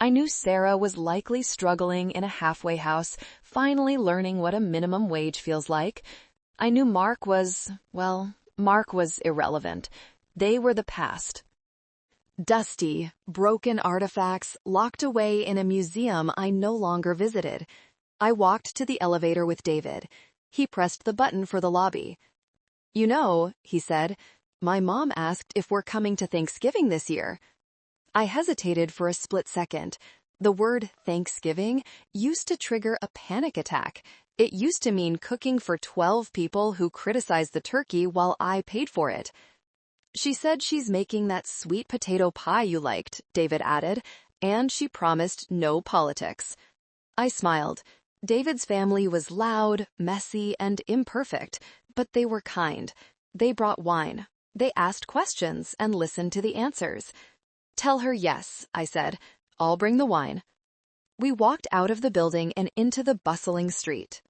I knew Sarah was likely struggling in a halfway house, finally learning what a minimum wage feels like. I knew Mark was irrelevant. They were the past. Dusty, broken artifacts locked away in a museum I no longer visited. I walked to the elevator with David. He pressed the button for the lobby. "You know," he said, "my mom asked if we're coming to Thanksgiving this year." I hesitated for a split second. The word Thanksgiving used to trigger a panic attack. It used to mean cooking for 12 people who criticized the turkey while I paid for it. "She said she's making that sweet potato pie you liked," David added, "and she promised no politics." I smiled. David's family was loud, messy, and imperfect, but they were kind. They brought wine. They asked questions and listened to the answers. "Tell her yes," I said. "I'll bring the wine." We walked out of the building and into the bustling street.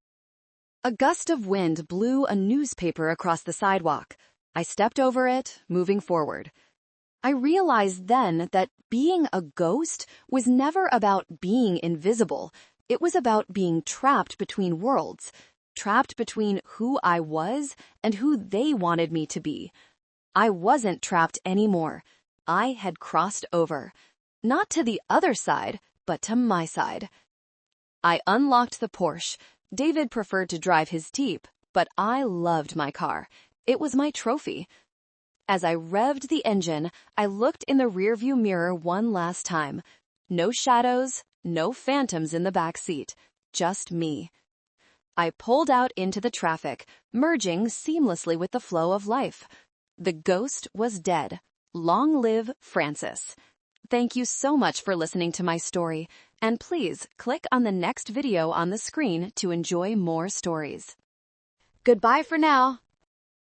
A gust of wind blew a newspaper across the sidewalk. I stepped over it, moving forward. I realized then that being a ghost was never about being invisible. It was about being trapped between worlds, trapped between who I was and who they wanted me to be. I wasn't trapped anymore. I had crossed over. Not to the other side, but to my side. I unlocked the Porsche. David preferred to drive his Jeep, but I loved my car. It was my trophy. As I revved the engine, I looked in the rearview mirror one last time. No shadows, no phantoms in the back seat. Just me. I pulled out into the traffic, merging seamlessly with the flow of life. The ghost was dead. Long live Francis. Thank you so much for listening to my story, and please click on the next video on the screen to enjoy more stories. Goodbye for now.